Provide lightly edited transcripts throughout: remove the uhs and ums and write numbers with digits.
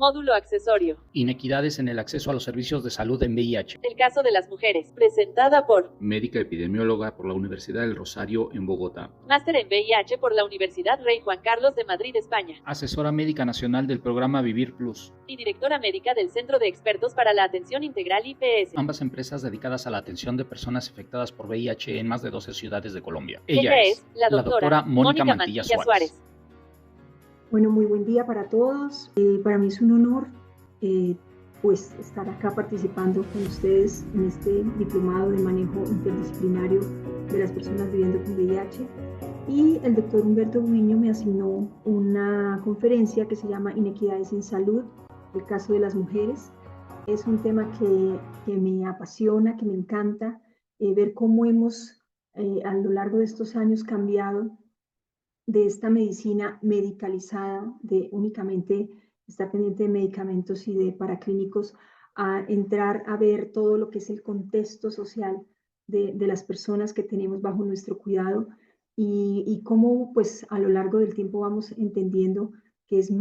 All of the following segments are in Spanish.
Módulo accesorio. Inequidades en el acceso a los servicios de salud en VIH. El caso de las mujeres, presentada por Médica epidemióloga por la Universidad del Rosario en Bogotá. Máster en VIH por la Universidad Rey Juan Carlos de Madrid, España. Asesora médica nacional del programa Vivir Plus. Y directora médica del Centro de Expertos para la Atención Integral IPS. Ambas empresas dedicadas a la atención de personas afectadas por VIH en más de 12 ciudades de Colombia. Ella es la doctora Mónica Mantilla Suárez. Bueno, muy buen día para todos. Para mí es un honor pues estar acá participando con ustedes en este diplomado de manejo interdisciplinario de las personas viviendo con VIH. Y el doctor Humberto Guiño me asignó una conferencia que se llama Inequidades en Salud, el caso de las mujeres. Es un tema que me apasiona, que me encanta, ver cómo hemos a lo largo de estos años cambiado de esta medicina medicalizada, de únicamente estar pendiente de medicamentos y de paraclínicos, a entrar a ver todo lo que es el contexto social de las personas que tenemos bajo nuestro cuidado y cómo pues a lo largo del tiempo vamos entendiendo que es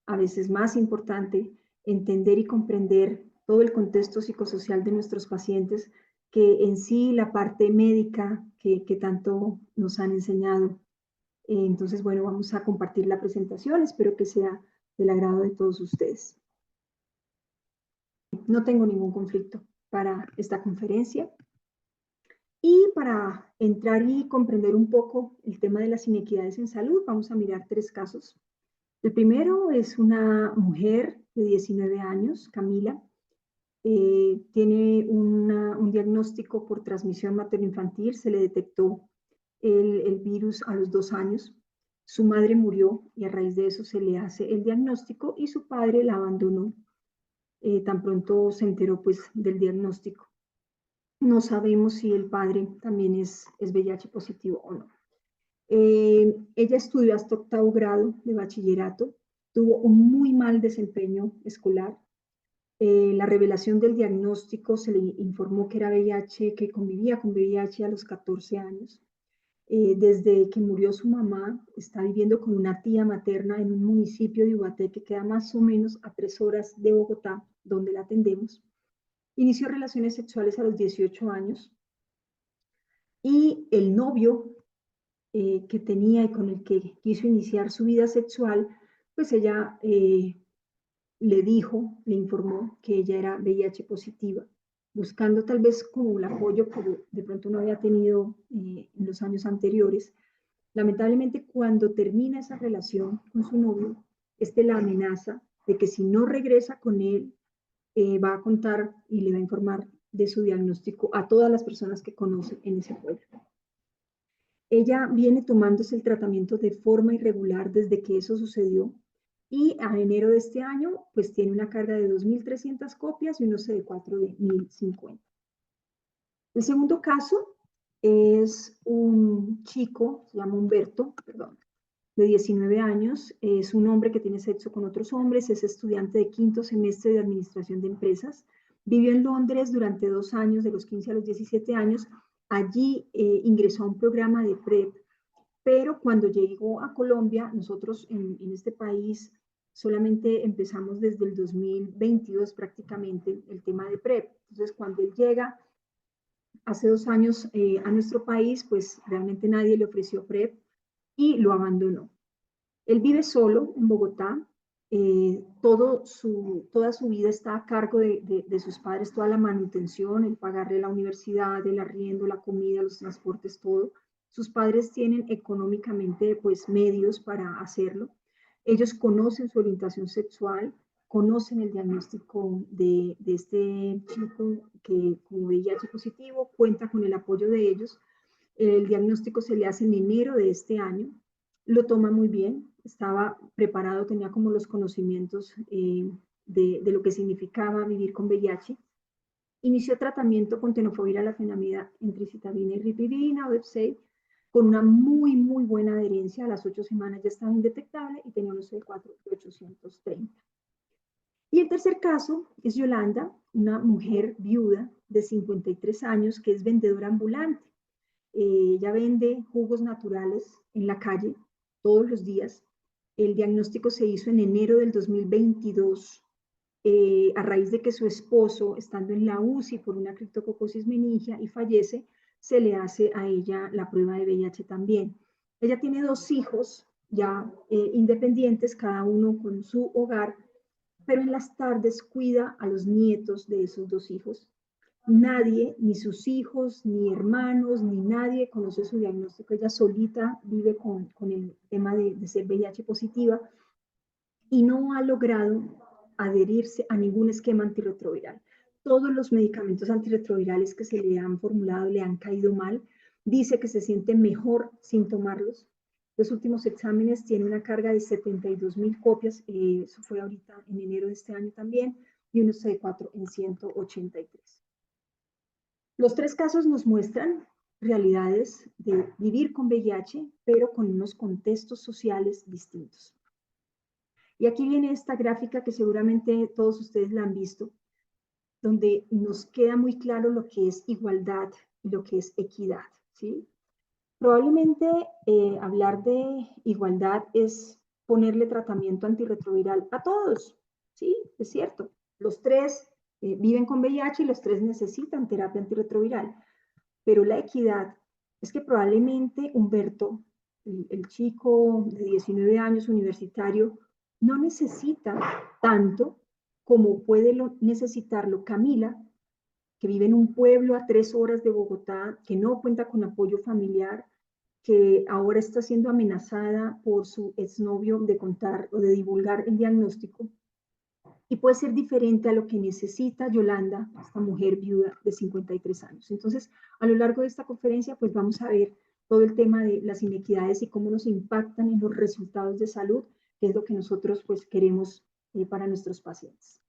a veces más importante entender y comprender todo el contexto psicosocial de nuestros pacientes que en sí la parte médica que tanto nos han enseñado. Entonces, bueno, vamos a compartir la presentación. Espero que sea del agrado de todos ustedes. No tengo ningún conflicto para esta conferencia. Y para entrar y comprender un poco el tema de las inequidades en salud, vamos a mirar 3 casos. El primero es una mujer de 19 años, Camila. Tiene un diagnóstico por transmisión materno-infantil. Se le detectó el virus a los 2 años. Su madre murió y a raíz de eso se le hace el diagnóstico y su padre la abandonó tan pronto se enteró pues del diagnóstico. No sabemos si el padre también es VIH positivo o no. Ella estudió hasta 8º grado de bachillerato, tuvo un muy mal desempeño escolar. La revelación del diagnóstico se le informó que era VIH, que convivía con VIH a los 14 años. Desde que murió su mamá, está viviendo con una tía materna en un municipio de Ubaté que queda más o menos a 3 horas de Bogotá, donde la atendemos. Inició relaciones sexuales a los 18 años y el novio que tenía y con el que quiso iniciar su vida sexual, pues ella le informó que ella era VIH positiva, buscando tal vez como el apoyo que de pronto no había tenido en los años anteriores. Lamentablemente, cuando termina esa relación con su novio, la amenaza de que si no regresa con él, va a contar y le va a informar de su diagnóstico a todas las personas que conoce en ese pueblo. Ella viene tomándose el tratamiento de forma irregular desde que eso sucedió y a enero de este año pues tiene una carga de 2.300 copias y un CD4 de 1.050. El segundo caso es un chico, se llama Humberto, de 19 años, es un hombre que tiene sexo con otros hombres, es estudiante de 5º semestre de Administración de Empresas, vivió en Londres durante 2 años, de los 15 a los 17 años, allí ingresó a un programa de PrEP, pero cuando llegó a Colombia, nosotros en este país solamente empezamos desde el 2022 prácticamente el tema de PrEP, entonces cuando él llega hace 2 años a nuestro país, pues realmente nadie le ofreció PrEP y lo abandonó. Él vive solo en Bogotá, toda su vida está a cargo de sus padres, toda la manutención, el pagarle la universidad, el arriendo, la comida, los transportes, todo. Sus padres tienen económicamente pues medios para hacerlo. Ellos conocen su orientación sexual, conocen el diagnóstico de este chico que como VIH positivo, cuenta con el apoyo de ellos. El diagnóstico se le hace en enero de este año, lo toma muy bien, estaba preparado, tenía como los conocimientos de lo que significaba vivir con VIH. Inició tratamiento con tenofovir, alafenamida, entricitabina y ripivina o Depsay, con una muy buena adherencia. A las 8 semanas ya estaba indetectable y tenía un CD4 de 830. Y el tercer caso es Yolanda, una mujer viuda de 53 años que es vendedora ambulante. Ella vende jugos naturales en la calle todos los días. El diagnóstico se hizo en enero del 2022, a raíz de que su esposo, estando en la UCI por una criptococosis meningia y fallece, se le hace a ella la prueba de VIH también. Ella tiene 2 hijos ya independientes, cada uno con su hogar, pero en las tardes cuida a los nietos de esos 2 hijos. Nadie, ni sus hijos, ni hermanos, ni nadie conoce su diagnóstico. Ella solita vive con el tema de ser VIH positiva y no ha logrado adherirse a ningún esquema antirretroviral. Todos los medicamentos antirretrovirales que se le han formulado le han caído mal. Dice que se siente mejor sin tomarlos. Los últimos exámenes tienen una carga de 72.000 copias, eso fue ahorita en enero de este año también, y un CD4 en 183. Los 3 casos nos muestran realidades de vivir con VIH, pero con unos contextos sociales distintos. Y aquí viene esta gráfica que seguramente todos ustedes la han visto, donde nos queda muy claro lo que es igualdad y lo que es equidad, ¿sí? Probablemente hablar de igualdad es ponerle tratamiento antirretroviral a todos, ¿sí? Es cierto. Los 3 viven con VIH y los 3 necesitan terapia antirretroviral. Pero la equidad es que probablemente Humberto, el chico de 19 años universitario, no necesita tanto como puede necesitarlo Camila, que vive en un pueblo a 3 horas de Bogotá, que no cuenta con apoyo familiar, que ahora está siendo amenazada por su exnovio de contar o de divulgar el diagnóstico, y puede ser diferente a lo que necesita Yolanda, esta mujer viuda de 53 años. Entonces, a lo largo de esta conferencia, pues vamos a ver todo el tema de las inequidades y cómo nos impactan en los resultados de salud, que es lo que nosotros pues queremos para nuestros pacientes.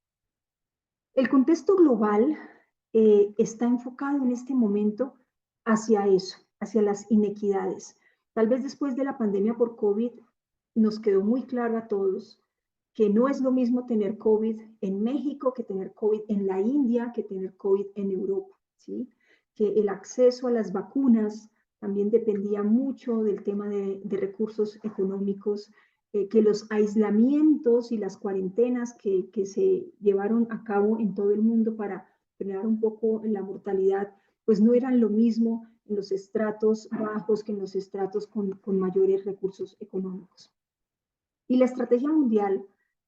El contexto global está enfocado en este momento hacia eso, hacia las inequidades. Tal vez después de la pandemia por COVID nos quedó muy claro a todos que no es lo mismo tener COVID en México que tener COVID en la India, que tener COVID en Europa, ¿sí? Que el acceso a las vacunas también dependía mucho del tema de recursos económicos, que los aislamientos y las cuarentenas que se llevaron a cabo en todo el mundo para frenar un poco la mortalidad, pues no eran lo mismo en los estratos bajos que en los estratos con mayores recursos económicos. Y la estrategia mundial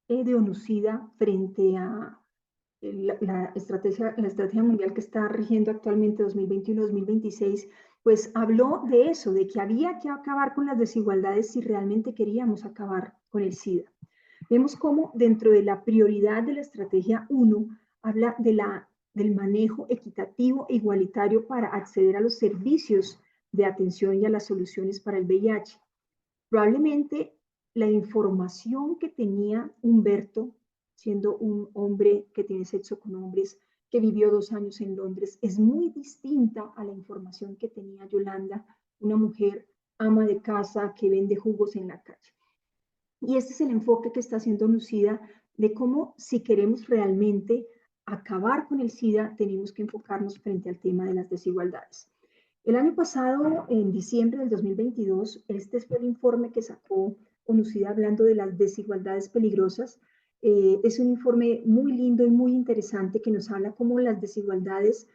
de ONUCIDA frente a la estrategia mundial que está rigiendo actualmente 2021-2026, pues habló de eso, de que había que acabar con las desigualdades si realmente queríamos acabar con el SIDA. Vemos cómo dentro de la prioridad de la estrategia 1 habla del manejo equitativo e igualitario para acceder a los servicios de atención y a las soluciones para el VIH. Probablemente la información que tenía Humberto, siendo un hombre que tiene sexo con hombres, que vivió 2 años en Londres, es muy distinta a la información que tenía Yolanda, una mujer ama de casa que vende jugos en la calle. Y este es el enfoque que está haciendo Lucida de cómo si queremos realmente acabar con el SIDA, tenemos que enfocarnos frente al tema de las desigualdades. El año pasado, en diciembre del 2022, este fue el informe que sacó ONUCIDA hablando de las desigualdades peligrosas. Es un informe muy lindo y muy interesante que nos habla cómo las desigualdades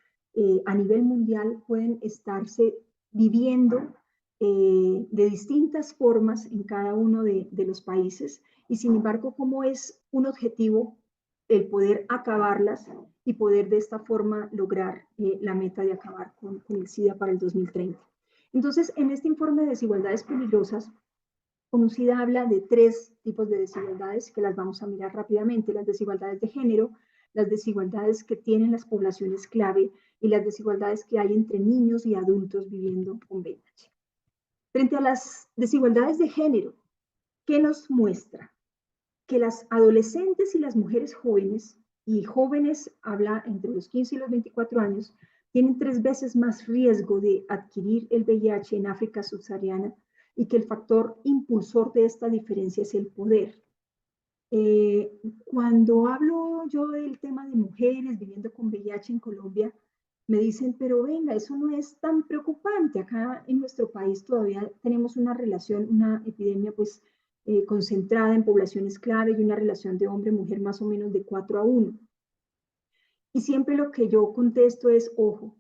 a nivel mundial pueden estarse viviendo de distintas formas en cada uno de los países y sin embargo cómo es un objetivo el poder acabarlas y poder de esta forma lograr la meta de acabar con el SIDA para el 2030. Entonces, en este informe de desigualdades peligrosas, ONUCIDA habla de 3 tipos de desigualdades que las vamos a mirar rápidamente: las desigualdades de género, las desigualdades que tienen las poblaciones clave y las desigualdades que hay entre niños y adultos viviendo con VIH. Frente a las desigualdades de género, ¿qué nos muestra? Que las adolescentes y las mujeres jóvenes, y jóvenes habla entre los 15 y los 24 años, tienen 3 veces más riesgo de adquirir el VIH en África subsahariana y que el factor impulsor de esta diferencia es el poder. Cuando hablo yo del tema de mujeres viviendo con VIH en Colombia, me dicen, pero venga, eso no es tan preocupante. Acá en nuestro país todavía tenemos una relación, una epidemia pues concentrada en poblaciones clave y una relación de hombre-mujer más o menos de 4:1. Y siempre lo que yo contesto es, ojo,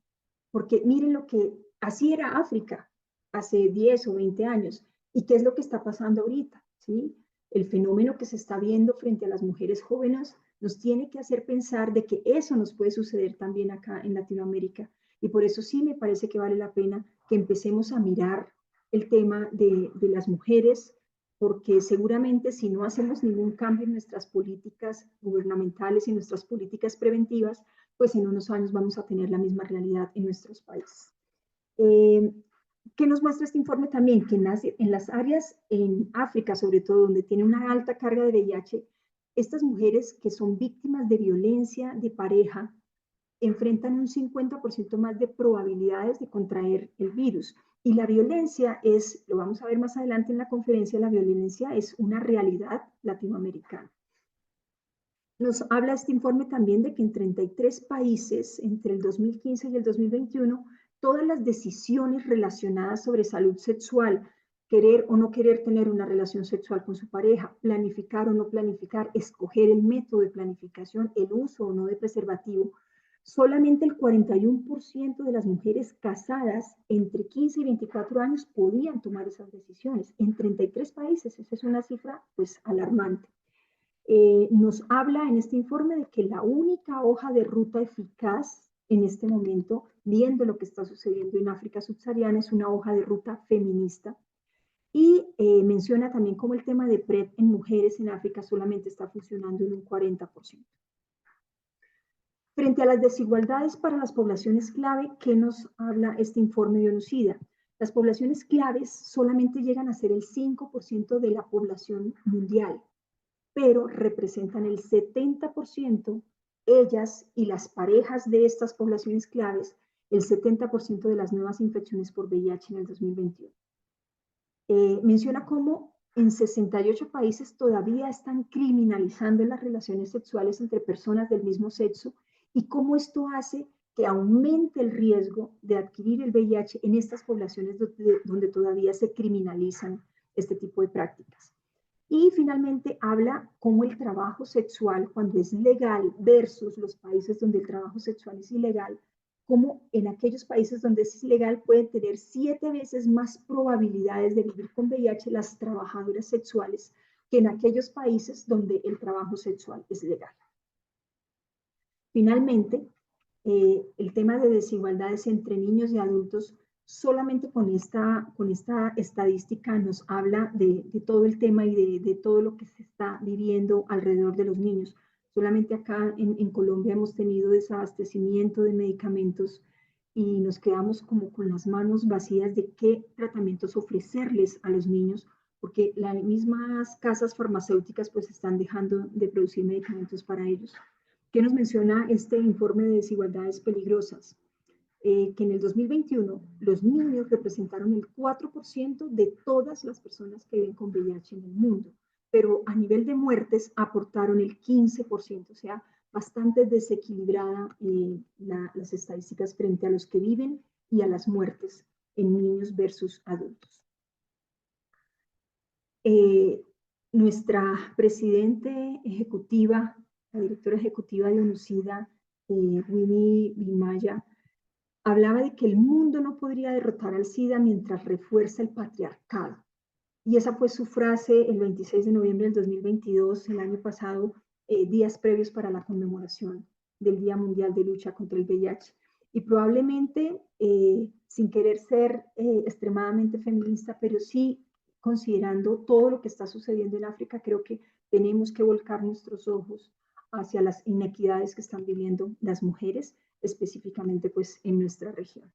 porque miren lo que así era África hace 10 o 20 años. ¿Y qué es lo que está pasando ahorita? ¿Sí? El fenómeno que se está viendo frente a las mujeres jóvenes nos tiene que hacer pensar de que eso nos puede suceder también acá en Latinoamérica. Y por eso sí me parece que vale la pena que empecemos a mirar el tema de las mujeres, porque seguramente si no hacemos ningún cambio en nuestras políticas gubernamentales y en nuestras políticas preventivas, pues en unos años vamos a tener la misma realidad en nuestros países. ¿Qué nos muestra este informe también? Que en las áreas en África, sobre todo, donde tiene una alta carga de VIH, estas mujeres que son víctimas de violencia de pareja enfrentan un 50% más de probabilidades de contraer el virus. Y la violencia es, lo vamos a ver más adelante en la conferencia, la violencia es una realidad latinoamericana. Nos habla este informe también de que en 33 países, entre el 2015 y el 2021, todas las decisiones relacionadas sobre salud sexual, querer o no querer tener una relación sexual con su pareja, planificar o no planificar, escoger el método de planificación, el uso o no de preservativo, solamente el 41% de las mujeres casadas entre 15 y 24 años podían tomar esas decisiones. En 33 países, esa es una cifra pues alarmante. Nos habla en este informe de que la única hoja de ruta eficaz en este momento, viendo lo que está sucediendo en África subsahariana, es una hoja de ruta feminista. Y menciona también cómo el tema de PrEP en mujeres en África solamente está funcionando en un 40%. Frente a las desigualdades para las poblaciones clave, ¿qué nos habla este informe de ONUCIDA? Las poblaciones claves solamente llegan a ser el 5% de la población mundial, pero representan el 70%, ellas y las parejas de estas poblaciones claves, el 70% de las nuevas infecciones por VIH en el 2021. Menciona cómo en 68 países todavía están criminalizando las relaciones sexuales entre personas del mismo sexo y cómo esto hace que aumente el riesgo de adquirir el VIH en estas poblaciones donde todavía se criminalizan este tipo de prácticas. Y finalmente habla cómo el trabajo sexual, cuando es legal, versus los países donde el trabajo sexual es ilegal, cómo en aquellos países donde es ilegal pueden tener 7 veces más probabilidades de vivir con VIH las trabajadoras sexuales que en aquellos países donde el trabajo sexual es legal. Finalmente, el tema de desigualdades entre niños y adultos, solamente con esta estadística nos habla de todo el tema y de todo lo que se está viviendo alrededor de los niños. Solamente acá en Colombia hemos tenido desabastecimiento de medicamentos y nos quedamos como con las manos vacías de qué tratamientos ofrecerles a los niños, porque las mismas casas farmacéuticas pues están dejando de producir medicamentos para ellos. ¿Qué nos menciona este informe de desigualdades peligrosas? Que en el 2021 los niños representaron el 4% de todas las personas que viven con VIH en el mundo, pero a nivel de muertes aportaron el 15%, o sea, bastante desequilibrada las estadísticas frente a los que viven y a las muertes en niños versus adultos. Nuestra presidente ejecutiva, la directora ejecutiva de ONUCIDA, Winnie Bimaya, hablaba de que el mundo no podría derrotar al SIDA mientras refuerza el patriarcado. Y esa fue su frase el 26 de noviembre del 2022, el año pasado, días previos para la conmemoración del Día Mundial de Lucha contra el VIH. Y probablemente, sin querer ser extremadamente feminista, pero sí considerando todo lo que está sucediendo en África, creo que tenemos que volcar nuestros ojos hacia las inequidades que están viviendo las mujeres, específicamente pues en nuestra región.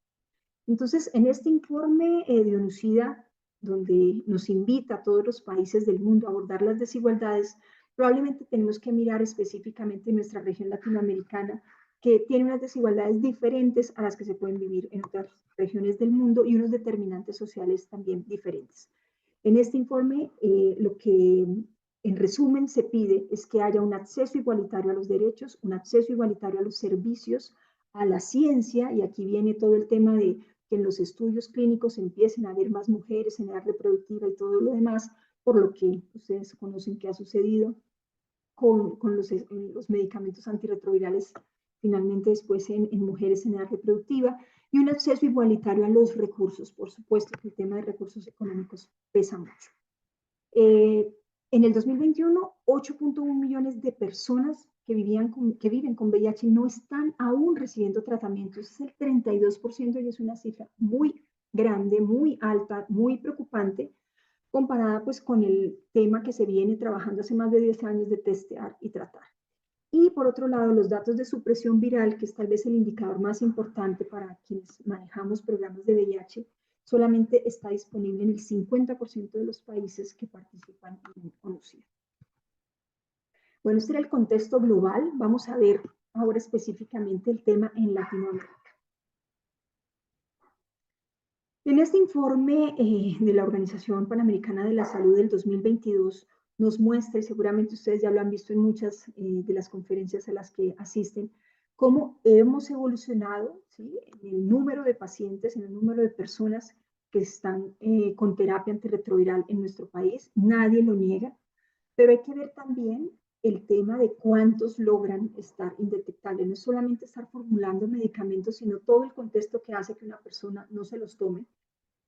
Entonces, en este informe de ONUCIDA, donde nos invita a todos los países del mundo a abordar las desigualdades, probablemente tenemos que mirar específicamente en nuestra región latinoamericana, que tiene unas desigualdades diferentes a las que se pueden vivir en otras regiones del mundo y unos determinantes sociales también diferentes. En este informe, lo que en resumen se pide es que haya un acceso igualitario a los derechos, un acceso igualitario a los servicios, a la ciencia, y aquí viene todo el tema de que en los estudios clínicos empiecen a haber más mujeres en edad reproductiva y todo lo demás, por lo que ustedes conocen que ha sucedido con los medicamentos antirretrovirales, finalmente después en mujeres en edad reproductiva, y un acceso igualitario a los recursos. Por supuesto que el tema de recursos económicos pesa mucho. En el 2021, 8.1 millones de personas que viven con VIH no están aún recibiendo tratamiento. Ese es el 32% y es una cifra muy grande, muy alta, muy preocupante, comparada pues con el tema que se viene trabajando hace más de 10 años de testear y tratar. Y por otro lado, los datos de supresión viral, que es tal vez el indicador más importante para quienes manejamos programas de VIH, solamente está disponible en el 50% de los países que participan en ONUCID. Bueno, este era el contexto global. Vamos a ver ahora específicamente el tema en Latinoamérica. En este informe de la Organización Panamericana de la Salud del 2022 nos muestra, y seguramente ustedes ya lo han visto en muchas de las conferencias a las que asisten, cómo hemos evolucionado, ¿sí?, en el número de pacientes, en el número de personas que están con terapia antirretroviral en nuestro país. Nadie lo niega, pero hay que ver también el tema de cuántos logran estar indetectables. No es solamente estar formulando medicamentos, sino todo el contexto que hace que una persona no se los tome,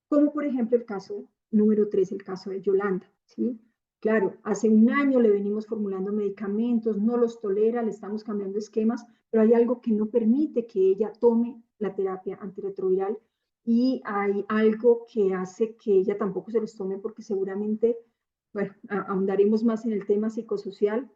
como por ejemplo el caso número 3, el caso de Yolanda, ¿sí? Claro, hace un año le venimos formulando medicamentos, no los tolera, le estamos cambiando esquemas, pero hay algo que no permite que ella tome la terapia antirretroviral y hay algo que hace que ella tampoco se los tome porque seguramente, bueno, ahondaremos más en el tema psicosocial,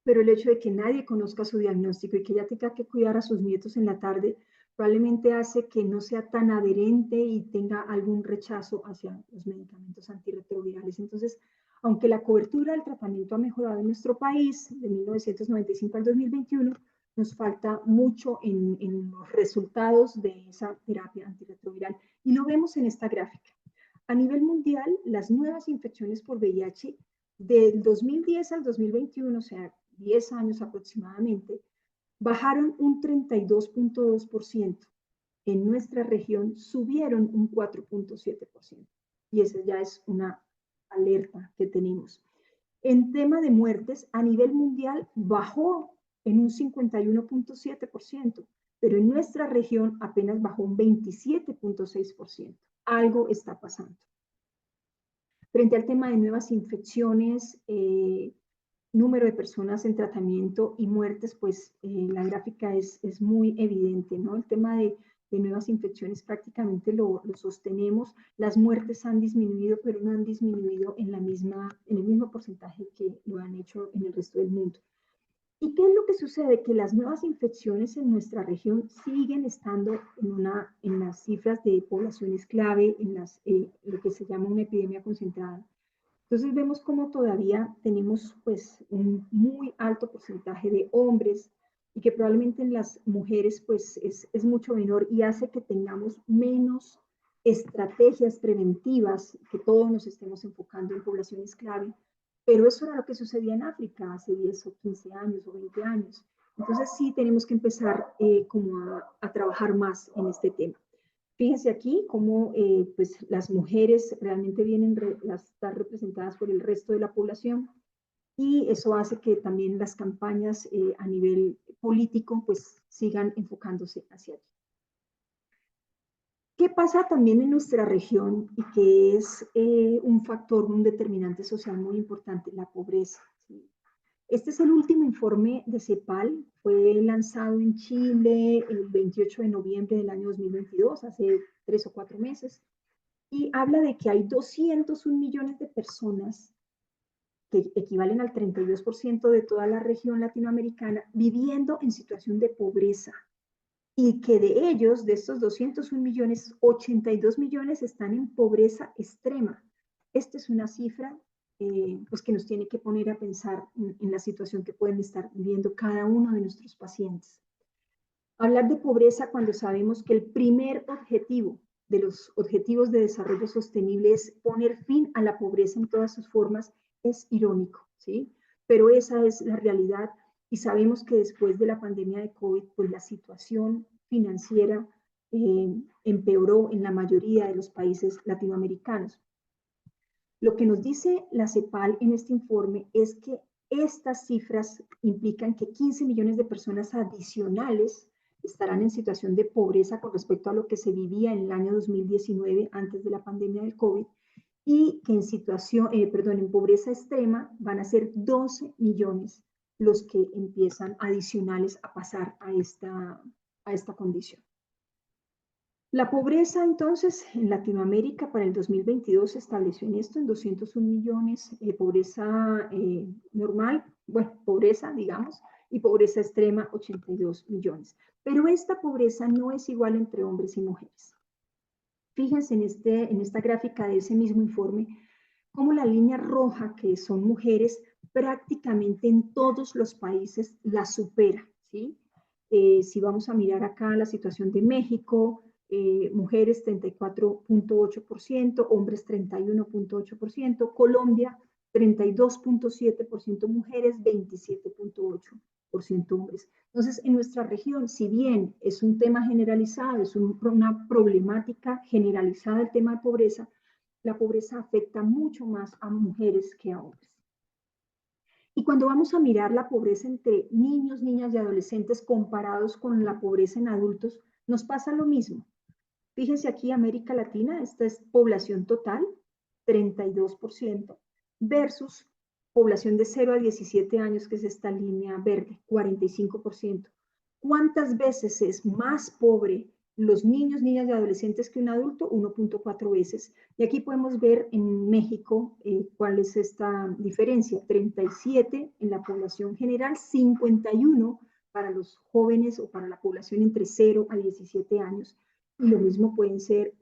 pero el hecho de que nadie conozca su diagnóstico y que ella tenga que cuidar a sus nietos en la tarde probablemente hace que no sea tan adherente y tenga algún rechazo hacia los medicamentos antirretrovirales. Entonces, aunque la cobertura del tratamiento ha mejorado en nuestro país de 1995 al 2021, nos falta mucho en los resultados de esa terapia antirretroviral. Y lo vemos en esta gráfica. A nivel mundial, las nuevas infecciones por VIH del 2010 al 2021, o sea, 10 años aproximadamente, bajaron un 32.2%. En nuestra región subieron un 4.7%. Y esa ya es una alerta que tenemos. En tema de muertes, a nivel mundial bajó en un 51.7%, pero en nuestra región apenas bajó un 27.6%. Algo está pasando. Frente al tema de nuevas infecciones, número de personas en tratamiento y muertes, pues la gráfica es muy evidente, ¿no? El tema de nuevas infecciones prácticamente lo sostenemos. Las muertes han disminuido, pero no han disminuido en el mismo porcentaje que lo han hecho en el resto del mundo. ¿Y qué es lo que sucede? Que las nuevas infecciones en nuestra región siguen estando en las cifras de poblaciones clave, en lo que se llama una epidemia concentrada. Entonces vemos cómo todavía tenemos pues un muy alto porcentaje de hombres y que probablemente en las mujeres pues es mucho menor y hace que tengamos menos estrategias preventivas, que todos nos estemos enfocando en poblaciones clave, pero eso era lo que sucedía en África hace 10 o 15 años o 20 años. Entonces sí tenemos que empezar como a trabajar más en este tema. Fíjense aquí cómo pues las mujeres realmente vienen a estar representadas por el resto de la población y eso hace que también las campañas a nivel político pues sigan enfocándose hacia allí. ¿Qué pasa también en nuestra región y que es un factor, un determinante social muy importante? La pobreza, ¿sí? Este es el último informe de CEPAL, fue lanzado en Chile el 28 de noviembre del año 2022, hace 3 o 4 meses, y habla de que hay 201 millones de personas, que equivalen al 32% de toda la región latinoamericana, viviendo en situación de pobreza, y que de ellos, de estos 201 millones, 82 millones están en pobreza extrema. Esta es una cifra pues que nos tiene que poner a pensar en la situación que pueden estar viviendo cada uno de nuestros pacientes. Hablar de pobreza cuando sabemos que el primer objetivo de los objetivos de desarrollo sostenible es poner fin a la pobreza en todas sus formas es irónico, ¿sí? Pero esa es la realidad y sabemos que después de la pandemia de COVID, pues la situación financiera empeoró en la mayoría de los países latinoamericanos. Lo que nos dice la CEPAL en este informe es que estas cifras implican que 15 millones de personas adicionales estarán en situación de pobreza con respecto a lo que se vivía en el año 2019, antes de la pandemia del COVID, y que en pobreza extrema van a ser 12 millones los que empiezan adicionales a pasar a esta condición. La pobreza, entonces, en Latinoamérica para el 2022 se estableció en 201 millones, pobreza normal, bueno, pobreza, digamos, y pobreza extrema, 82 millones. Pero esta pobreza no es igual entre hombres y mujeres. Fíjense en esta gráfica de ese mismo informe, cómo la línea roja, que son mujeres, prácticamente en todos los países la supera, ¿sí? Si vamos a mirar acá la situación de México, mujeres 34.8%, hombres 31.8%, Colombia 32.7% mujeres, 27.8% hombres. Entonces, en nuestra región, si bien es un tema generalizado, es una problemática generalizada el tema de pobreza, la pobreza afecta mucho más a mujeres que a hombres. Y cuando vamos a mirar la pobreza entre niños, niñas y adolescentes comparados con la pobreza en adultos, nos pasa lo mismo. Fíjense aquí, América Latina, esta es población total, 32%, versus población de 0 a 17 años, que es esta línea verde, 45%. ¿Cuántas veces es más pobre los niños, niñas y adolescentes que un adulto? 1.4 veces. Y aquí podemos ver en México cuál es esta diferencia. 37 en la población general, 51 para los jóvenes o para la población entre 0 a 17 años. Y lo mismo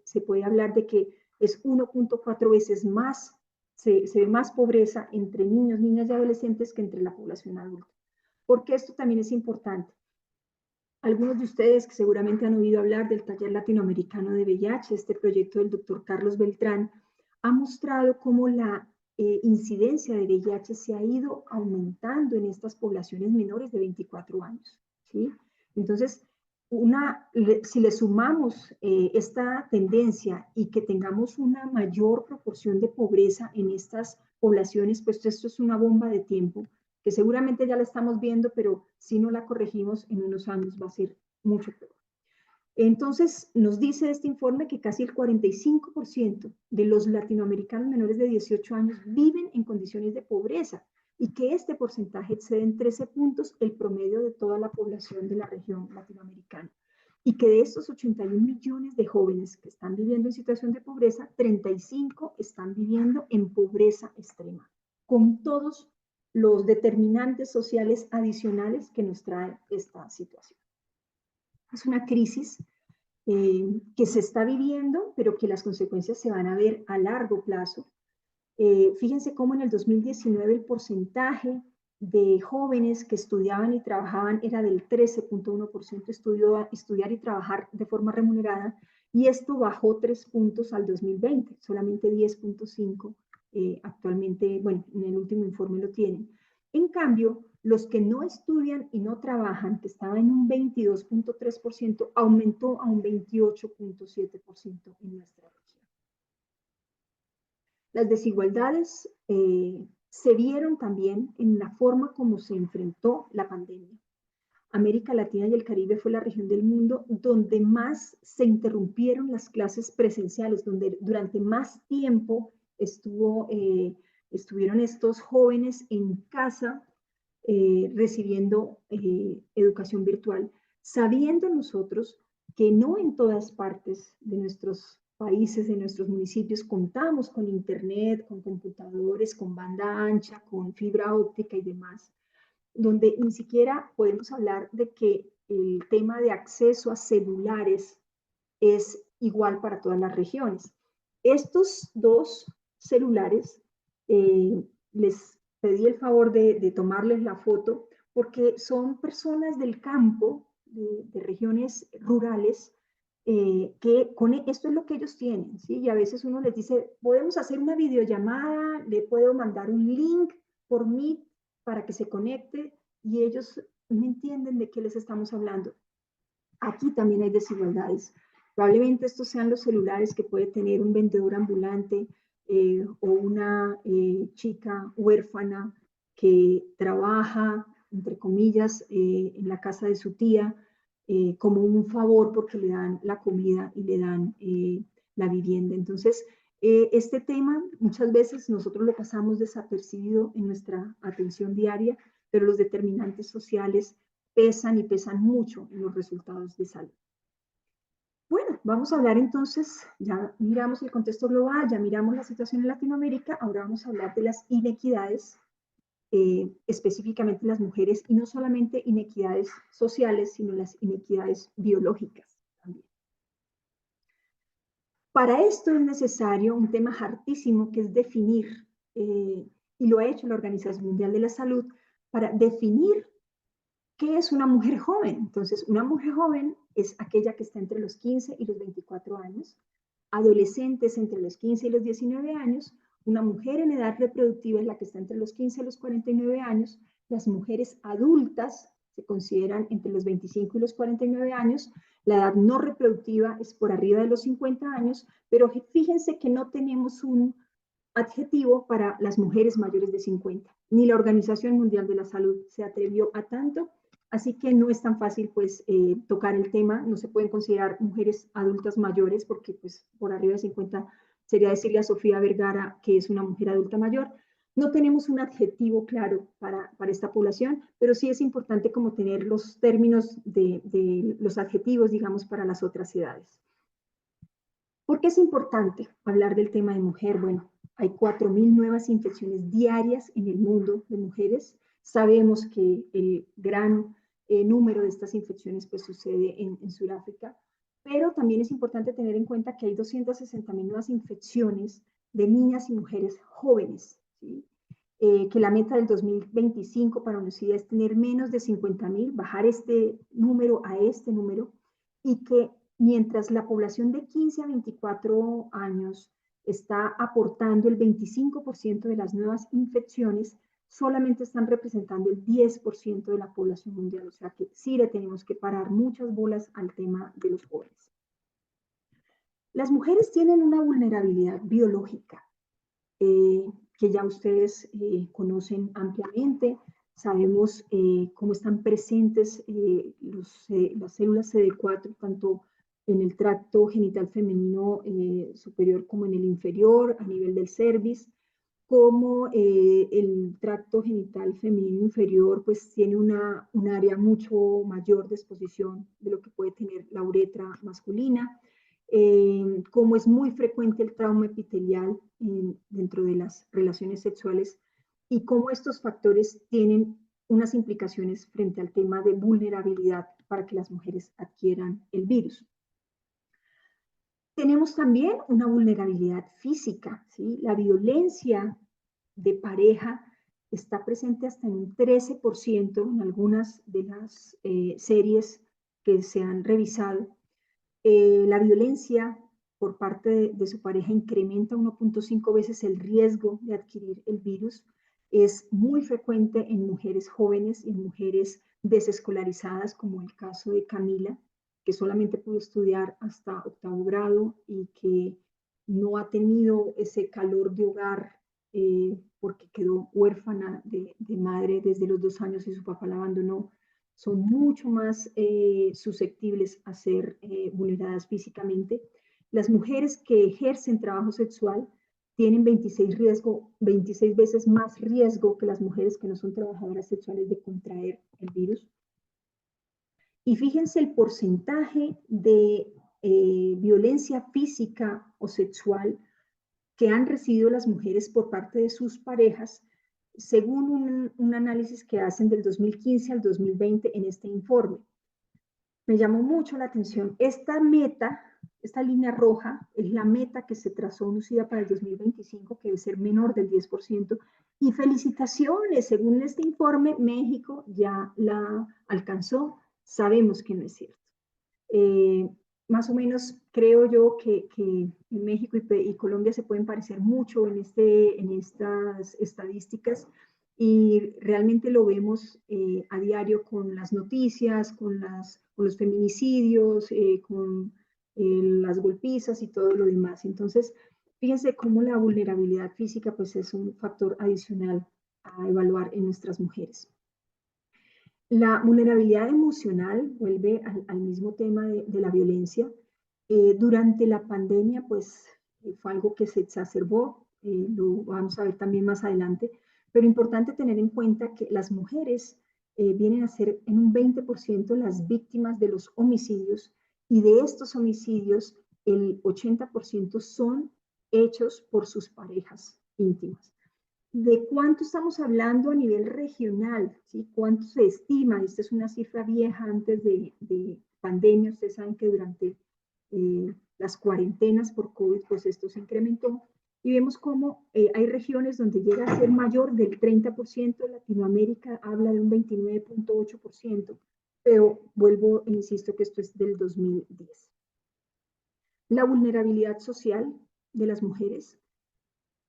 se puede hablar de que es 1.4 veces más, se ve más pobreza entre niños, niñas y adolescentes que entre la población adulta. Porque esto también es importante. Algunos de ustedes que seguramente han oído hablar del Taller Latinoamericano de VIH, este proyecto del doctor Carlos Beltrán, ha mostrado cómo la incidencia de VIH se ha ido aumentando en estas poblaciones menores de 24 años, ¿sí? Entonces, si le sumamos esta tendencia y que tengamos una mayor proporción de pobreza en estas poblaciones, pues esto es una bomba de tiempo que seguramente ya la estamos viendo, pero si no la corregimos en unos años va a ser mucho peor. Entonces, nos dice este informe que casi el 45% de los latinoamericanos menores de 18 años viven en condiciones de pobreza y que este porcentaje excede en 13 puntos el promedio de toda la población de la región latinoamericana. Y que de estos 81 millones de jóvenes que están viviendo en situación de pobreza, 35 están viviendo en pobreza extrema, con todos los determinantes sociales adicionales que nos trae esta situación. Es una crisis que se está viviendo, pero que las consecuencias se van a ver a largo plazo. Fíjense cómo en el 2019 el porcentaje de jóvenes que estudiaban y trabajaban era del 13.1% estudiar y trabajar de forma remunerada, y esto bajó 3 puntos al 2020, solamente 10.5 actualmente, bueno, en el último informe lo tienen. En cambio, los que no estudian y no trabajan, que estaba en un 22.3%, aumentó a un 28.7% en nuestra región. Las desigualdades se vieron también en la forma como se enfrentó la pandemia. América Latina y el Caribe fue la región del mundo donde más se interrumpieron las clases presenciales, donde durante más tiempo estuvieron estos jóvenes en casa recibiendo educación virtual, sabiendo nosotros que no en todas partes de nuestros países, de nuestros municipios, contamos con internet, con computadores, con banda ancha, con fibra óptica y demás, donde ni siquiera podemos hablar de que el tema de acceso a celulares es igual para todas las regiones. Estos dos celulares, les pedí el favor de tomarles la foto porque son personas del campo, de regiones rurales, que con esto es lo que ellos tienen, ¿sí? Y a veces uno les dice, podemos hacer una videollamada, le puedo mandar un link por Meet para que se conecte, y ellos no entienden de qué les estamos hablando. Aquí también hay desigualdades. Probablemente estos sean los celulares que puede tener un vendedor ambulante o una chica huérfana que trabaja, entre comillas, en la casa de su tía, como un favor porque le dan la comida y le dan la vivienda. Entonces, este tema muchas veces nosotros lo pasamos desapercibido en nuestra atención diaria, pero los determinantes sociales pesan y pesan mucho en los resultados de salud. Bueno, vamos a hablar entonces, ya miramos el contexto global, ya miramos la situación en Latinoamérica, ahora vamos a hablar de las inequidades, específicamente las mujeres, y no solamente inequidades sociales, sino las inequidades biológicas también. Para esto es necesario un tema hartísimo que es definir, y lo ha hecho la Organización Mundial de la Salud, para definir ¿qué es una mujer joven? Entonces, una mujer joven es aquella que está entre los 15 y los 24 años, adolescentes entre los 15 y los 19 años, una mujer en edad reproductiva es la que está entre los 15 y los 49 años, las mujeres adultas se consideran entre los 25 y los 49 años, la edad no reproductiva es por arriba de los 50 años, pero fíjense que no tenemos un adjetivo para las mujeres mayores de 50. Ni la Organización Mundial de la Salud se atrevió a tanto, así que no es tan fácil pues tocar el tema, no se pueden considerar mujeres adultas mayores porque pues por arriba de 50 sería decirle a Sofía Vergara que es una mujer adulta mayor. No tenemos un adjetivo claro para esta población, pero sí es importante como tener los términos de los adjetivos, digamos, para las otras edades. ¿Por qué es importante hablar del tema de mujer? Bueno, hay 4.000 nuevas infecciones diarias en el mundo de mujeres. Sabemos que el gran número de estas infecciones pues, sucede en Sudáfrica, pero también es importante tener en cuenta que hay 260.000 nuevas infecciones de niñas y mujeres jóvenes, ¿sí? Que la meta del 2025 para UNICEF es tener menos de 50.000, bajar este número a este número, y que mientras la población de 15 a 24 años está aportando el 25% de las nuevas infecciones, solamente están representando el 10% de la población mundial. O sea que sí le tenemos que parar muchas bolas al tema de los jóvenes. Las mujeres tienen una vulnerabilidad biológica que ya ustedes conocen ampliamente. Sabemos cómo están presentes las células CD4, tanto en el tracto genital femenino superior como en el inferior, a nivel del cervix, como el tracto genital femenino inferior pues tiene un área mucho mayor de exposición de lo que puede tener la uretra masculina, como es muy frecuente el trauma epitelial dentro de las relaciones sexuales y cómo estos factores tienen unas implicaciones frente al tema de vulnerabilidad para que las mujeres adquieran el virus. Tenemos también una vulnerabilidad física, ¿sí? La violencia de pareja está presente hasta en un 13% en algunas de las series que se han revisado. La violencia por parte de su pareja incrementa 1.5 veces el riesgo de adquirir el virus. Es muy frecuente en mujeres jóvenes y en mujeres desescolarizadas, como el caso de Camila, que solamente pudo estudiar hasta 8º grado y que no ha tenido ese calor de hogar porque quedó huérfana de madre desde los 2 años y su papá la abandonó. Son mucho más susceptibles a ser vulneradas físicamente. Las mujeres que ejercen trabajo sexual tienen 26 veces más riesgo que las mujeres que no son trabajadoras sexuales de contraer el virus. Y fíjense el porcentaje de violencia física o sexual que han recibido las mujeres por parte de sus parejas, según un análisis que hacen del 2015 al 2020 en este informe. Me llamó mucho la atención. Esta meta, esta línea roja, es la meta que se trazó UNICEF para el 2025, que debe ser menor del 10%. Y felicitaciones, según este informe, México ya la alcanzó. Sabemos que no es cierto. Más o menos creo yo que México y Colombia se pueden parecer mucho en estas estadísticas y realmente lo vemos a diario con las noticias, con los feminicidios, con las golpizas y todo lo demás. Entonces, Fíjense cómo la vulnerabilidad física pues es un factor adicional a evaluar en nuestras mujeres. La vulnerabilidad emocional vuelve al mismo tema de la violencia. Durante la pandemia, pues fue algo que se exacerbó, lo vamos a ver también más adelante, pero importante tener en cuenta que las mujeres vienen a ser en un 20% las víctimas de los homicidios y de estos homicidios el 80% son hechos por sus parejas íntimas. ¿De cuánto estamos hablando a nivel regional? ¿Sí? ¿Cuánto se estima? Esta es una cifra vieja antes de pandemia. Ustedes saben que durante las cuarentenas por COVID, pues esto se incrementó. Y vemos cómo hay regiones donde llega a ser mayor del 30%, Latinoamérica habla de un 29.8%, pero vuelvo e insisto que esto es del 2010. La vulnerabilidad social de las mujeres.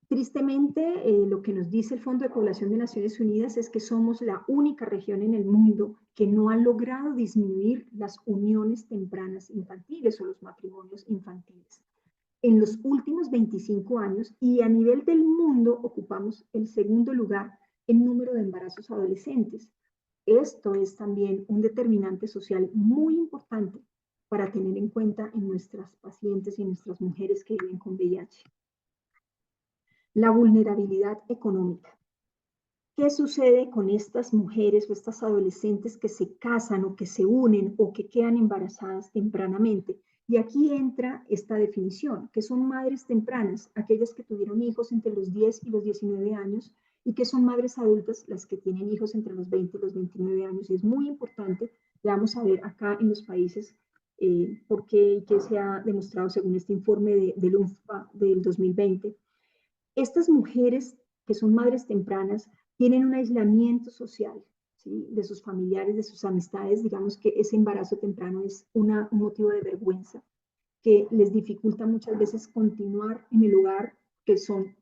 Tristemente, lo que nos dice el Fondo de Población de Naciones Unidas es que somos la única región en el mundo que no ha logrado disminuir las uniones tempranas infantiles o los matrimonios infantiles. En los últimos 25 años y a nivel del mundo ocupamos el segundo lugar en número de embarazos adolescentes. Esto es también un determinante social muy importante para tener en cuenta en nuestras pacientes y en nuestras mujeres que viven con VIH. La vulnerabilidad económica. ¿Qué sucede con estas mujeres o estas adolescentes que se casan o que se unen o que quedan embarazadas tempranamente? Y aquí entra esta definición, que son madres tempranas, aquellas que tuvieron hijos entre los 10 y los 19 años, y que son madres adultas, las que tienen hijos entre los 20 y los 29 años. Y es muy importante, ya vamos a ver acá en los países, porque que se ha demostrado según este informe del UNFPA del 2020, estas mujeres que son madres tempranas tienen un aislamiento social, ¿sí? De sus familiares, de sus amistades. Digamos que ese embarazo temprano es un motivo de vergüenza que les dificulta muchas veces continuar en el hogar, que son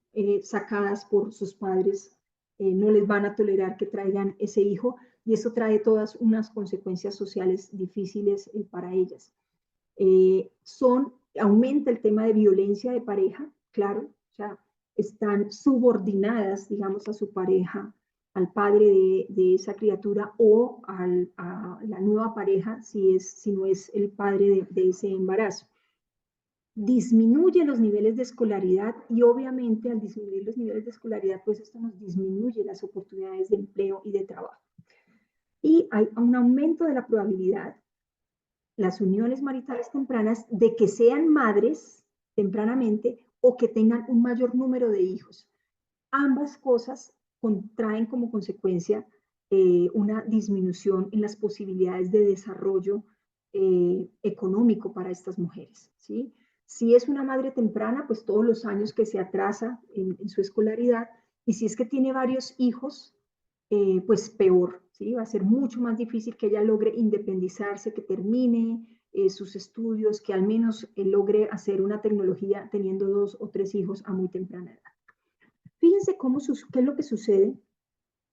sacadas por sus padres, no les van a tolerar que traigan ese hijo y eso trae todas unas consecuencias sociales difíciles para ellas. Aumenta el tema de violencia de pareja, claro, o sea, están subordinadas, digamos, a su pareja, al padre de esa criatura o a la nueva pareja, si no es el padre de ese embarazo. Disminuye los niveles de escolaridad y obviamente al disminuir los niveles de escolaridad, pues esto nos disminuye las oportunidades de empleo y de trabajo. Y hay un aumento de la probabilidad, las uniones maritales tempranas, de que sean madres tempranamente o que tengan un mayor número de hijos. Ambas cosas traen como consecuencia una disminución en las posibilidades de desarrollo económico para estas mujeres, ¿sí? Si es una madre temprana, pues todos los años que se atrasa en su escolaridad, y si es que tiene varios hijos, pues peor, ¿sí? Va a ser mucho más difícil que ella logre independizarse, que termine sus estudios, que al menos logre hacer una tecnología teniendo 2 o 3 hijos a muy temprana edad. Fíjense qué es lo que sucede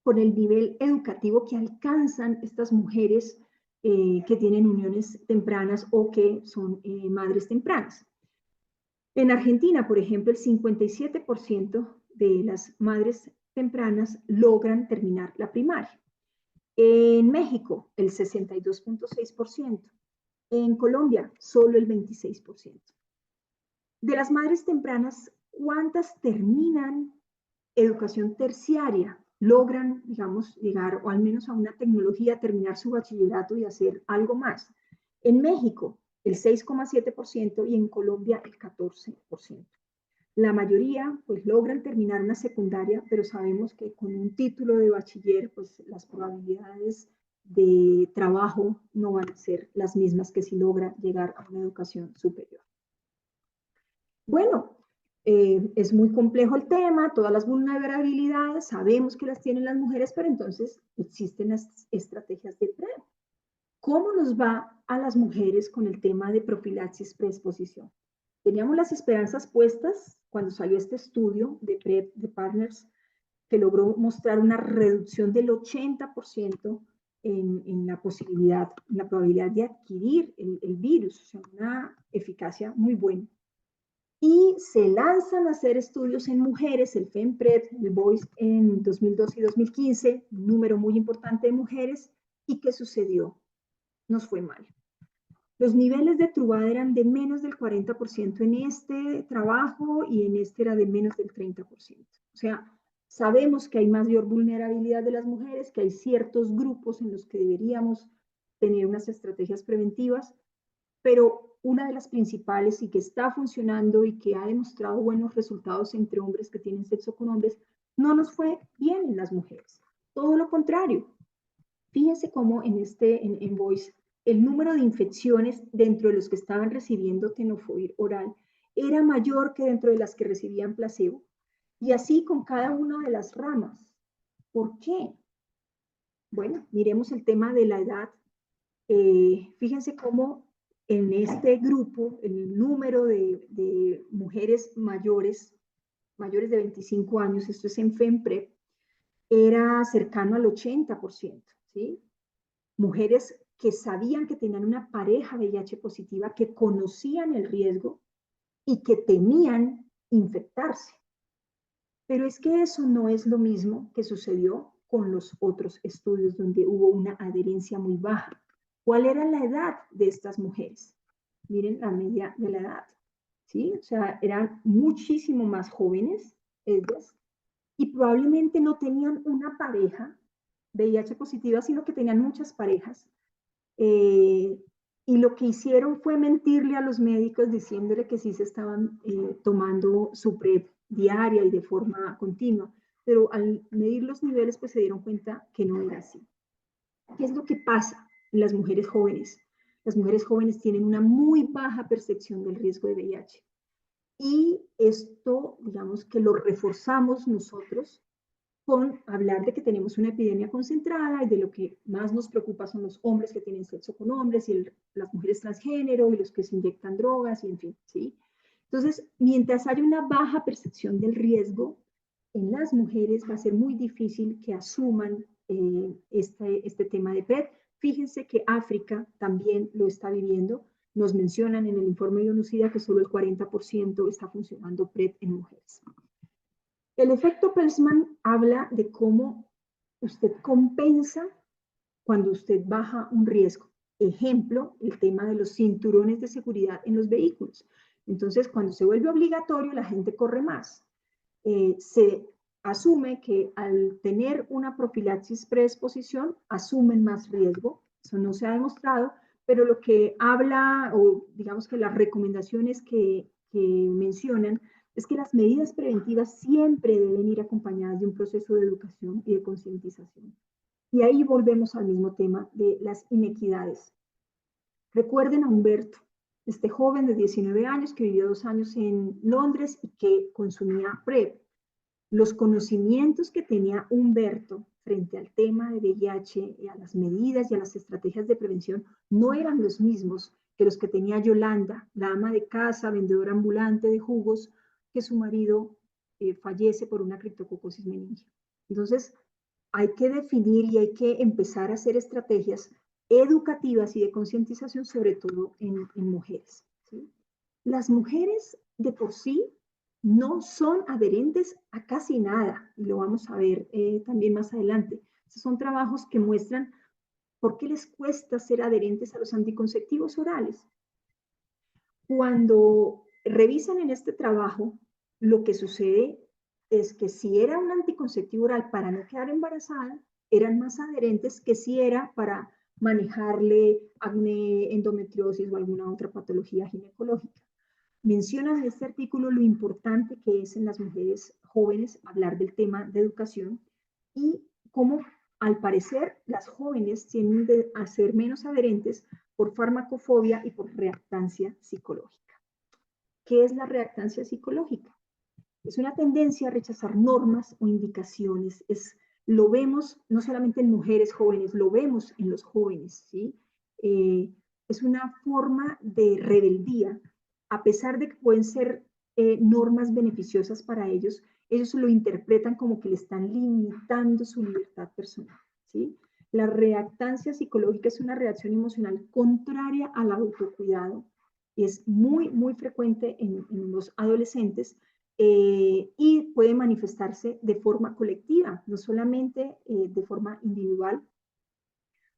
con el nivel educativo que alcanzan estas mujeres que tienen uniones tempranas o que son madres tempranas. En Argentina, por ejemplo, el 57% de las madres tempranas logran terminar la primaria. En México, el 62.6%. En Colombia, solo el 26%. De las madres tempranas, ¿cuántas terminan educación terciaria? Logran, digamos, llegar o al menos a una tecnología, terminar su bachillerato y hacer algo más. En México, el 6,7% y en Colombia el 14%. La mayoría pues logran terminar una secundaria, pero sabemos que con un título de bachiller pues las probabilidades de trabajo no van a ser las mismas que si logra llegar a una educación superior. Bueno, es muy complejo el tema, todas las vulnerabilidades, sabemos que las tienen las mujeres, pero entonces existen las estrategias de PrEP. ¿Cómo nos va a las mujeres con el tema de profilaxis preexposición? Teníamos las esperanzas puestas cuando salió este estudio de PrEP de Partners, que logró mostrar una reducción del 80% en la posibilidad, en la probabilidad de adquirir el virus, o sea, una eficacia muy buena. y se lanzan a hacer estudios en mujeres, el FEMPRED, el VOICE en 2012 y 2015, un número muy importante de mujeres. ¿Y qué sucedió? Nos fue mal. Los niveles de Truvada eran de menos del 40% en este trabajo y en este era de menos del 30%. O sea, sabemos que hay mayor vulnerabilidad de las mujeres, que hay ciertos grupos en los que deberíamos tener unas estrategias preventivas, pero una de las principales y que está funcionando y que ha demostrado buenos resultados entre hombres que tienen sexo con hombres, no nos fue bien en las mujeres. Todo lo contrario. Fíjense cómo en VOICE el número de infecciones dentro de los que estaban recibiendo tenofovir oral era mayor que dentro de las que recibían placebo. Y así con cada una de las ramas. ¿Por qué? Bueno, miremos el tema de la edad. Fíjense cómo en este grupo el número de mujeres mayores de 25 años, esto es en FEMPREP, era cercano al 80%, ¿sí? Mujeres que sabían que tenían una pareja VIH positiva, que conocían el riesgo y que temían infectarse. Pero es que eso no es lo mismo que sucedió con los otros estudios donde hubo una adherencia muy baja. ¿Cuál era la edad de estas mujeres? Miren la media de la edad, ¿sí? O sea, eran muchísimo más jóvenes, ellas, y probablemente no tenían una pareja VIH positiva, sino que tenían muchas parejas. Y lo que hicieron fue mentirle a los médicos diciéndole que sí se estaban tomando su PrEP diaria y de forma continua, pero al medir los niveles pues se dieron cuenta que no era así. ¿Qué es lo que pasa en las mujeres jóvenes? Las mujeres jóvenes tienen una muy baja percepción del riesgo de VIH. Y esto, digamos que lo reforzamos nosotros con hablar de que tenemos una epidemia concentrada y de lo que más nos preocupa son los hombres que tienen sexo con hombres y las mujeres transgénero y los que se inyectan drogas y en fin, ¿sí? Entonces, mientras haya una baja percepción del riesgo, en las mujeres va a ser muy difícil que asuman este tema de PrEP. Fíjense que África también lo está viviendo. Nos mencionan en el informe de UNOCIDA que solo el 40% está funcionando PrEP en mujeres. El efecto Pelsman habla de cómo usted compensa cuando usted baja un riesgo. Ejemplo, el tema de los cinturones de seguridad en los vehículos. Entonces, cuando se vuelve obligatorio, la gente corre más. Se asume que al tener una profilaxis preexposición, asumen más riesgo. Eso no se ha demostrado, pero lo que habla, o digamos que las recomendaciones que mencionan, es que las medidas preventivas siempre deben ir acompañadas de un proceso de educación y de concientización. Y ahí volvemos al mismo tema de las inequidades. Recuerden a Humberto, este joven de 19 años que vivió 2 años en Londres y que consumía PrEP. Los conocimientos que tenía Humberto frente al tema de VIH y a las medidas y a las estrategias de prevención no eran los mismos que los que tenía Yolanda, la ama de casa, vendedora ambulante de jugos, que su marido fallece por una criptococosis meningio. Entonces, hay que definir y hay que empezar a hacer estrategias educativas y de concientización, sobre todo en mujeres, ¿sí? Las mujeres de por sí no son adherentes a casi nada, y lo vamos a ver también más adelante. Estos son trabajos que muestran por qué les cuesta ser adherentes a los anticonceptivos orales. Cuando revisan en este trabajo, lo que sucede es que si era un anticonceptivo oral para no quedar embarazada, eran más adherentes que si era para manejarle acné, endometriosis o alguna otra patología ginecológica. Mencionan en este artículo lo importante que es en las mujeres jóvenes hablar del tema de educación y cómo, al parecer, las jóvenes tienden a ser menos adherentes por farmacofobia y por reactancia psicológica. ¿Qué es la reactancia psicológica? Es una tendencia a rechazar normas o indicaciones. Lo vemos no solamente en mujeres jóvenes, lo vemos en los jóvenes, ¿sí? Es una forma de rebeldía. A pesar de que pueden ser normas beneficiosas para ellos lo interpretan como que le están limitando su libertad personal, ¿sí? La reactancia psicológica es una reacción emocional contraria al autocuidado es muy, muy frecuente en los adolescentes y puede manifestarse de forma colectiva, no solamente de forma individual.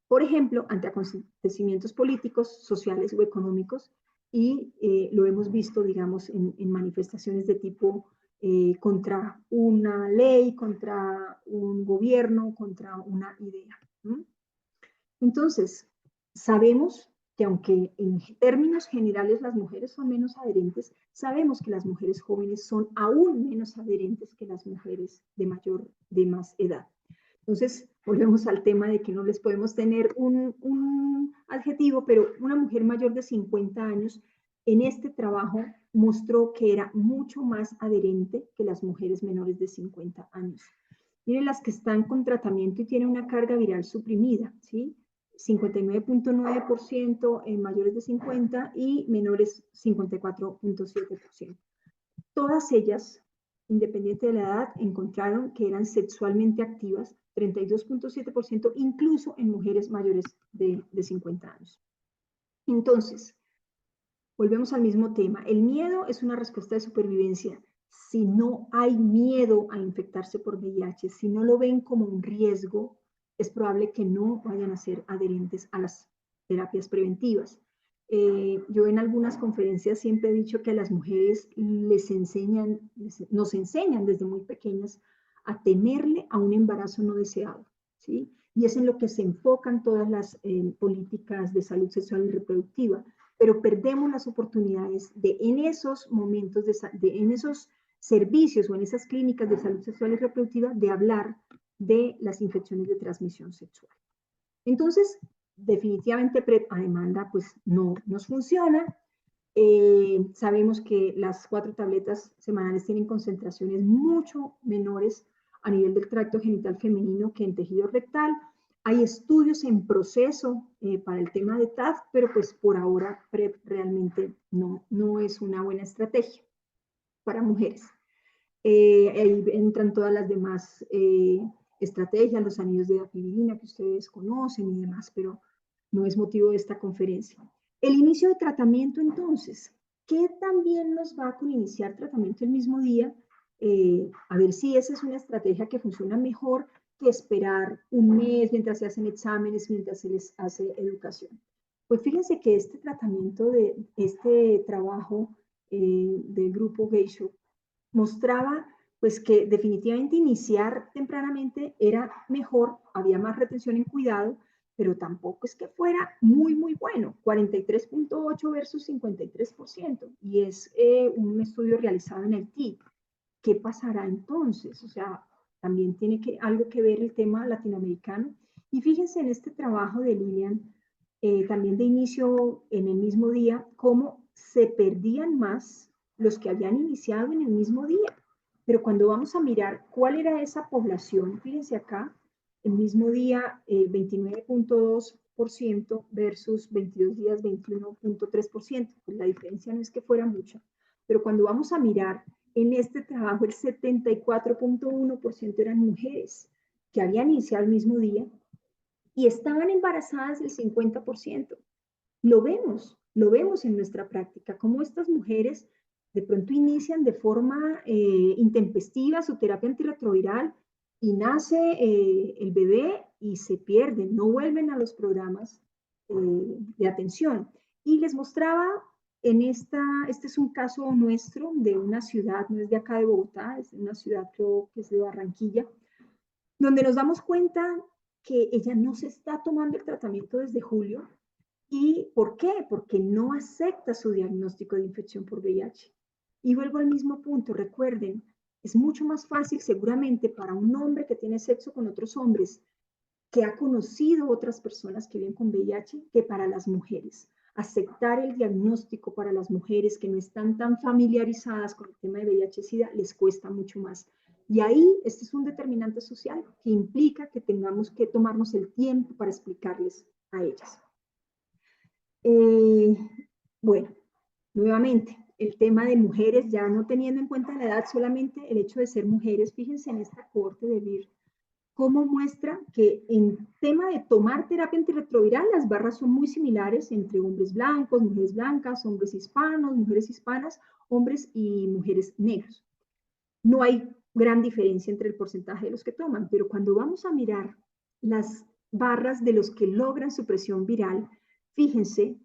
Por ejemplo, ante acontecimientos políticos, sociales o económicos, y lo hemos visto, digamos, en manifestaciones de tipo contra una ley, contra un gobierno, contra una idea. ¿Mm? Entonces, sabemos que aunque en términos generales las mujeres son menos adherentes, sabemos que las mujeres jóvenes son aún menos adherentes que las mujeres de más edad. Entonces, volvemos al tema de que no les podemos tener un adjetivo, pero una mujer mayor de 50 años en este trabajo mostró que era mucho más adherente que las mujeres menores de 50 años. Miren las que están con tratamiento y tienen una carga viral suprimida, ¿sí? 59.9% en mayores de 50 y menores 54.7%. Todas ellas, independiente de la edad, encontraron que eran sexualmente activas, 32.7%, incluso en mujeres mayores de 50 años. Entonces, volvemos al mismo tema. El miedo es una respuesta de supervivencia. Si no hay miedo a infectarse por VIH, si no lo ven como un riesgo, es probable que no vayan a ser adherentes a las terapias preventivas. Yo en algunas conferencias siempre he dicho que a las mujeres nos enseñan desde muy pequeñas a temerle a un embarazo no deseado, ¿sí? Y es en lo que se enfocan todas las políticas de salud sexual y reproductiva, pero perdemos las oportunidades de en esos momentos, en esos servicios o en esas clínicas de salud sexual y reproductiva, de hablar de las infecciones de transmisión sexual. Entonces, definitivamente a demanda pues no nos funciona. Sabemos que las 4 tabletas semanales tienen concentraciones mucho menores a nivel del tracto genital femenino que en tejido rectal. Hay estudios en proceso para el tema de TAF, pero pues por ahora PrEP realmente no es una buena estrategia para mujeres. Ahí entran todas las demás estrategias, los anillos de dapirina que ustedes conocen y demás, pero no es motivo de esta conferencia. El inicio de tratamiento, entonces, ¿qué también nos va con iniciar tratamiento el mismo día? A ver si esa es una estrategia que funciona mejor que esperar un mes mientras se hacen exámenes, mientras se les hace educación. Pues fíjense que este tratamiento, este trabajo del grupo Geisho mostraba pues que definitivamente iniciar tempranamente era mejor, había más retención en cuidado, pero tampoco es que fuera muy, muy bueno, 43.8 versus 53%, y es un estudio realizado en Haití. ¿Qué pasará entonces? O sea, también tiene algo que ver el tema latinoamericano. Y fíjense en este trabajo de Lilian, también de inicio en el mismo día, cómo se perdían más los que habían iniciado en el mismo día. Pero cuando vamos a mirar cuál era esa población, fíjense acá, el mismo día 29.2% versus 22 días 21.3%. Pues la diferencia no es que fuera mucha. Pero cuando vamos a mirar en este trabajo, el 74.1% eran mujeres que habían iniciado el mismo día y estaban embarazadas el 50%. Lo vemos en nuestra práctica, cómo estas mujeres de pronto inician de forma intempestiva su terapia antirretroviral y nace el bebé y se pierden, no vuelven a los programas de atención. Y les mostraba este es un caso nuestro de una ciudad, no es de acá de Bogotá, es de una ciudad creo que es de Barranquilla, donde nos damos cuenta que ella no se está tomando el tratamiento desde julio. ¿Y por qué? Porque no acepta su diagnóstico de infección por VIH. Y vuelvo al mismo punto, recuerden, es mucho más fácil seguramente para un hombre que tiene sexo con otros hombres, que ha conocido otras personas que viven con VIH, que para las mujeres. Aceptar el diagnóstico para las mujeres que no están tan familiarizadas con el tema de VIH-Sida les cuesta mucho más. Y ahí este es un determinante social que implica que tengamos que tomarnos el tiempo para explicarles a ellas. Bueno, nuevamente, el tema de mujeres, ya no teniendo en cuenta la edad, solamente el hecho de ser mujeres, fíjense en esta cohorte de VIR, cómo muestra que en tema de tomar terapia antirretroviral, las barras son muy similares entre hombres blancos, mujeres blancas, hombres hispanos, mujeres hispanas, hombres y mujeres negros. No hay gran diferencia entre el porcentaje de los que toman, pero cuando vamos a mirar las barras de los que logran supresión viral, fíjense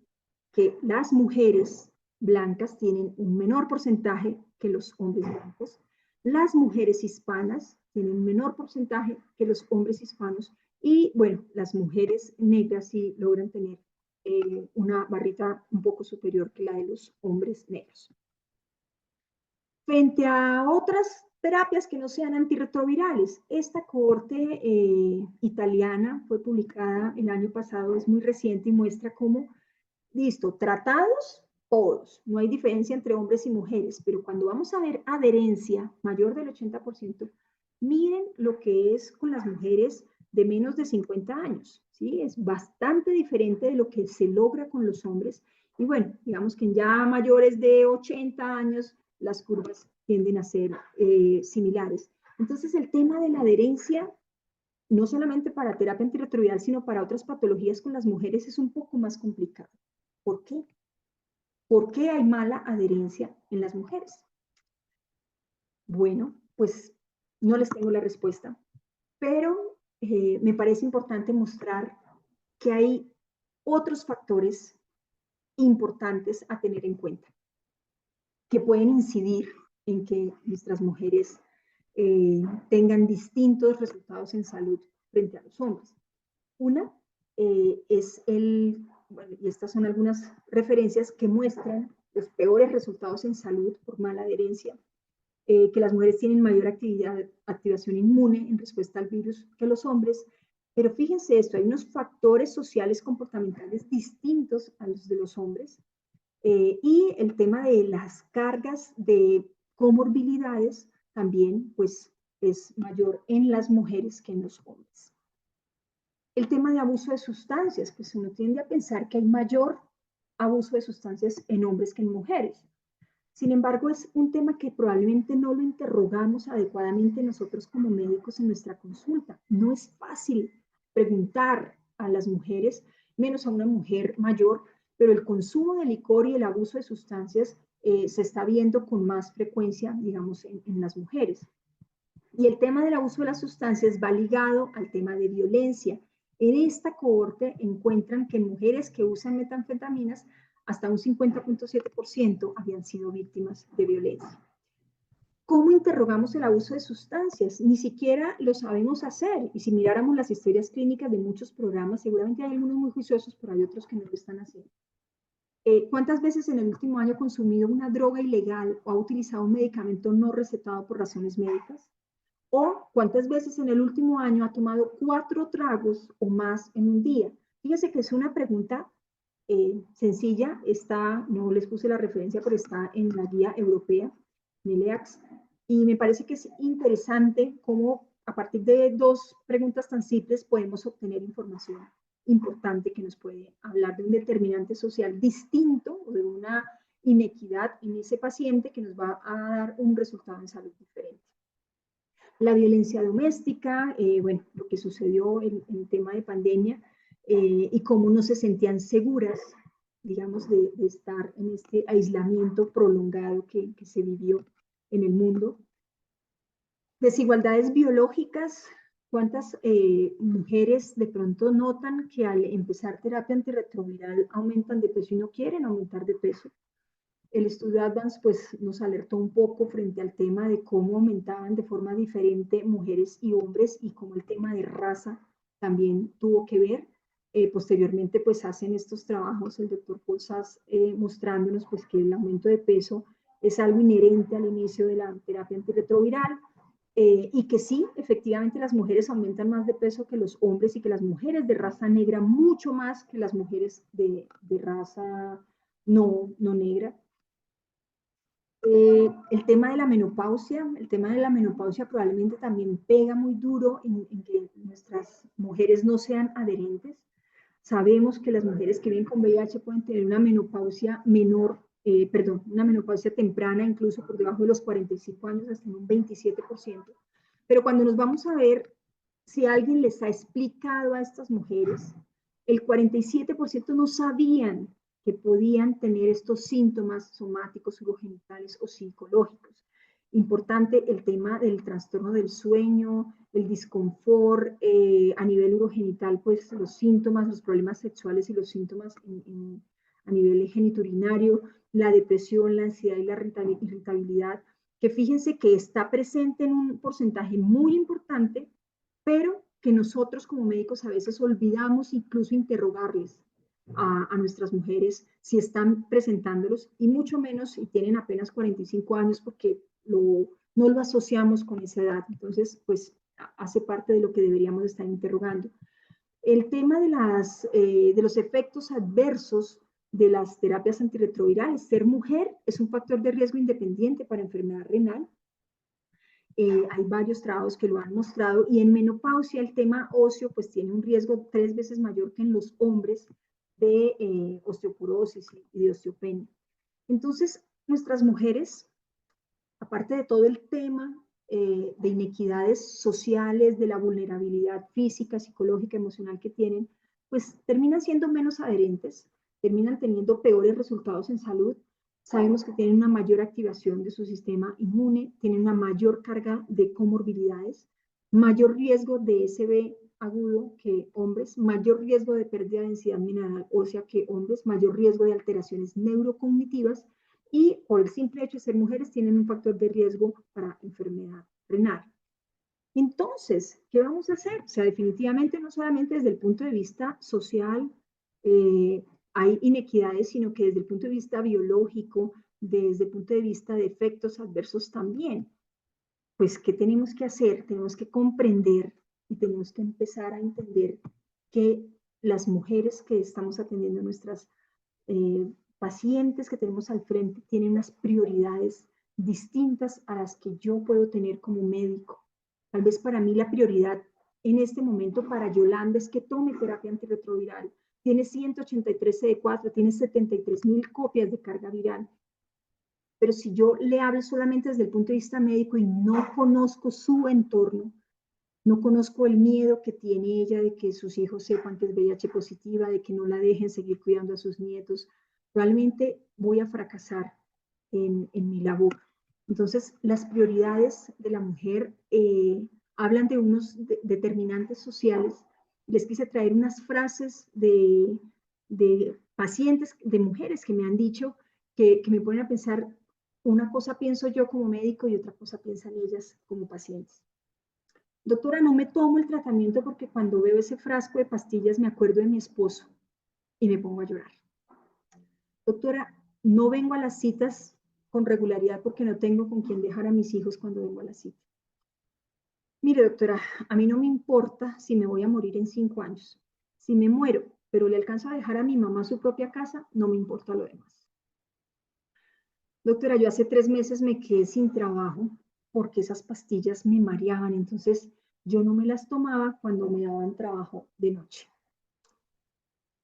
que las mujeres blancas tienen un menor porcentaje que los hombres blancos, las mujeres hispanas tienen un menor porcentaje que los hombres hispanos y, bueno, las mujeres negras sí logran tener una barrita un poco superior que la de los hombres negros. Frente a otras terapias que no sean antirretrovirales, esta cohorte italiana fue publicada el año pasado, es muy reciente y muestra cómo, listo, tratados todos, no hay diferencia entre hombres y mujeres, pero cuando vamos a ver adherencia mayor del 80%, miren lo que es con las mujeres de menos de 50 años, ¿sí? Es bastante diferente de lo que se logra con los hombres. Y bueno, digamos que en ya mayores de 80 años, las curvas tienden a ser similares. Entonces, el tema de la adherencia, no solamente para terapia antirretroviral, sino para otras patologías con las mujeres, es un poco más complicado. ¿Por qué? ¿Por qué hay mala adherencia en las mujeres? Bueno, pues no les tengo la respuesta, pero me parece importante mostrar que hay otros factores importantes a tener en cuenta que pueden incidir en que nuestras mujeres tengan distintos resultados en salud frente a los hombres. Una es bueno, y estas son algunas referencias que muestran los peores resultados en salud por mala adherencia, que las mujeres tienen mayor activación inmune en respuesta al virus que los hombres, pero fíjense esto, hay unos factores sociales comportamentales distintos a los de los hombres, y el tema de las cargas de comorbilidades también pues es mayor en las mujeres que en los hombres. El tema de abuso de sustancias, pues uno tiende a pensar que hay mayor abuso de sustancias en hombres que en mujeres. Sin embargo, es un tema que probablemente no lo interrogamos adecuadamente nosotros como médicos en nuestra consulta. No es fácil preguntar a las mujeres, menos a una mujer mayor, pero el consumo de licor y el abuso de sustancias se está viendo con más frecuencia, digamos, en las mujeres. Y el tema del abuso de las sustancias va ligado al tema de violencia. En esta cohorte encuentran que en mujeres que usan metanfetaminas, hasta un 50.7% habían sido víctimas de violencia. ¿Cómo interrogamos el abuso de sustancias? Ni siquiera lo sabemos hacer. Y si miráramos las historias clínicas de muchos programas, seguramente hay algunos muy juiciosos, pero hay otros que no lo están haciendo. ¿Cuántas veces en el último año ha consumido una droga ilegal o ha utilizado un medicamento no recetado por razones médicas? ¿O cuántas veces en el último año ha tomado 4 tragos o más en un día? Fíjese que es una pregunta sencilla, no les puse la referencia, pero está en la guía europea, NELEAX, y me parece que es interesante cómo a partir de 2 preguntas tan simples podemos obtener información importante que nos puede hablar de un determinante social distinto o de una inequidad en ese paciente que nos va a dar un resultado en salud diferente. La violencia doméstica, bueno, lo que sucedió en el tema de pandemia, y cómo no se sentían seguras, digamos, de estar en este aislamiento prolongado que se vivió en el mundo. Desigualdades biológicas, cuántas mujeres de pronto notan que al empezar terapia antirretroviral aumentan de peso y no quieren aumentar de peso. El estudio Advance pues, nos alertó un poco frente al tema de cómo aumentaban de forma diferente mujeres y hombres y cómo el tema de raza también tuvo que ver. Posteriormente pues hacen estos trabajos el doctor Paul Sass mostrándonos pues que el aumento de peso es algo inherente al inicio de la terapia antirretroviral, y que sí, efectivamente las mujeres aumentan más de peso que los hombres y que las mujeres de raza negra mucho más que las mujeres de raza no negra. El tema de la menopausia probablemente también pega muy duro en que nuestras mujeres no sean adherentes. Sabemos que las mujeres que viven con VIH pueden tener una menopausia menor, una menopausia temprana, incluso por debajo de los 45 años, hasta en un 27%. Pero cuando nos vamos a ver si alguien les ha explicado a estas mujeres, el 47% no sabían que podían tener estos síntomas somáticos, urogenitales o psicológicos. Importante el tema del trastorno del sueño, el disconfort a nivel urogenital, pues los síntomas, los problemas sexuales y los síntomas a nivel genitourinario, la depresión, la ansiedad y la irritabilidad, que fíjense que está presente en un porcentaje muy importante, pero que nosotros como médicos a veces olvidamos incluso interrogarles a nuestras mujeres si están presentándolos, y mucho menos si tienen apenas 45 años, porque no lo asociamos con esa edad. Entonces, pues hace parte de lo que deberíamos estar interrogando. El tema de los efectos adversos de las terapias antirretrovirales. Ser mujer es un factor de riesgo independiente para enfermedad renal. Hay varios trabajos que lo han mostrado, y en menopausia el tema óseo pues tiene un riesgo 3 veces mayor que en los hombres de osteoporosis y de osteopenia. Entonces, nuestras mujeres, aparte de todo el tema de inequidades sociales, de la vulnerabilidad física, psicológica, emocional que tienen, pues terminan siendo menos adherentes, terminan teniendo peores resultados en salud. Sabemos que tienen una mayor activación de su sistema inmune, tienen una mayor carga de comorbilidades, mayor riesgo de SB agudo que hombres, mayor riesgo de pérdida de densidad mineral ósea que hombres, mayor riesgo de alteraciones neurocognitivas, y por el simple hecho de ser mujeres tienen un factor de riesgo para enfermedad renal. Entonces, ¿qué vamos a hacer? O sea, definitivamente no solamente desde el punto de vista social hay inequidades, sino que desde el punto de vista biológico, desde el punto de vista de efectos adversos también. Pues, ¿qué tenemos que hacer? Tenemos que comprender y tenemos que empezar a entender que las mujeres que estamos atendiendo, nuestras pacientes que tenemos al frente, tienen unas prioridades distintas a las que yo puedo tener como médico. Tal vez para mí la prioridad en este momento para Yolanda es que tome terapia antirretroviral. Tiene 183 CD4, tiene 73,000 copias de carga viral. Pero si yo le hablo solamente desde el punto de vista médico y no conozco su entorno, no conozco el miedo que tiene ella de que sus hijos sepan que es VIH positiva, de que no la dejen seguir cuidando a sus nietos, realmente voy a fracasar en mi labor. Entonces, las prioridades de la mujer hablan de unos determinantes sociales. Les quise traer unas frases de pacientes, de mujeres que me han dicho que me ponen a pensar, una cosa pienso yo como médico y otra cosa piensan ellas como pacientes. Doctora, no me tomo el tratamiento porque cuando veo ese frasco de pastillas me acuerdo de mi esposo y me pongo a llorar. Doctora, no vengo a las citas con regularidad porque no tengo con quién dejar a mis hijos cuando vengo a la cita. Mire, doctora, a mí no me importa si me voy a morir en 5 años. Si me muero, pero le alcanzo a dejar a mi mamá su propia casa, no me importa lo demás. Doctora, yo hace 3 meses me quedé sin trabajo porque esas pastillas me mareaban, entonces yo no me las tomaba cuando me daban trabajo de noche.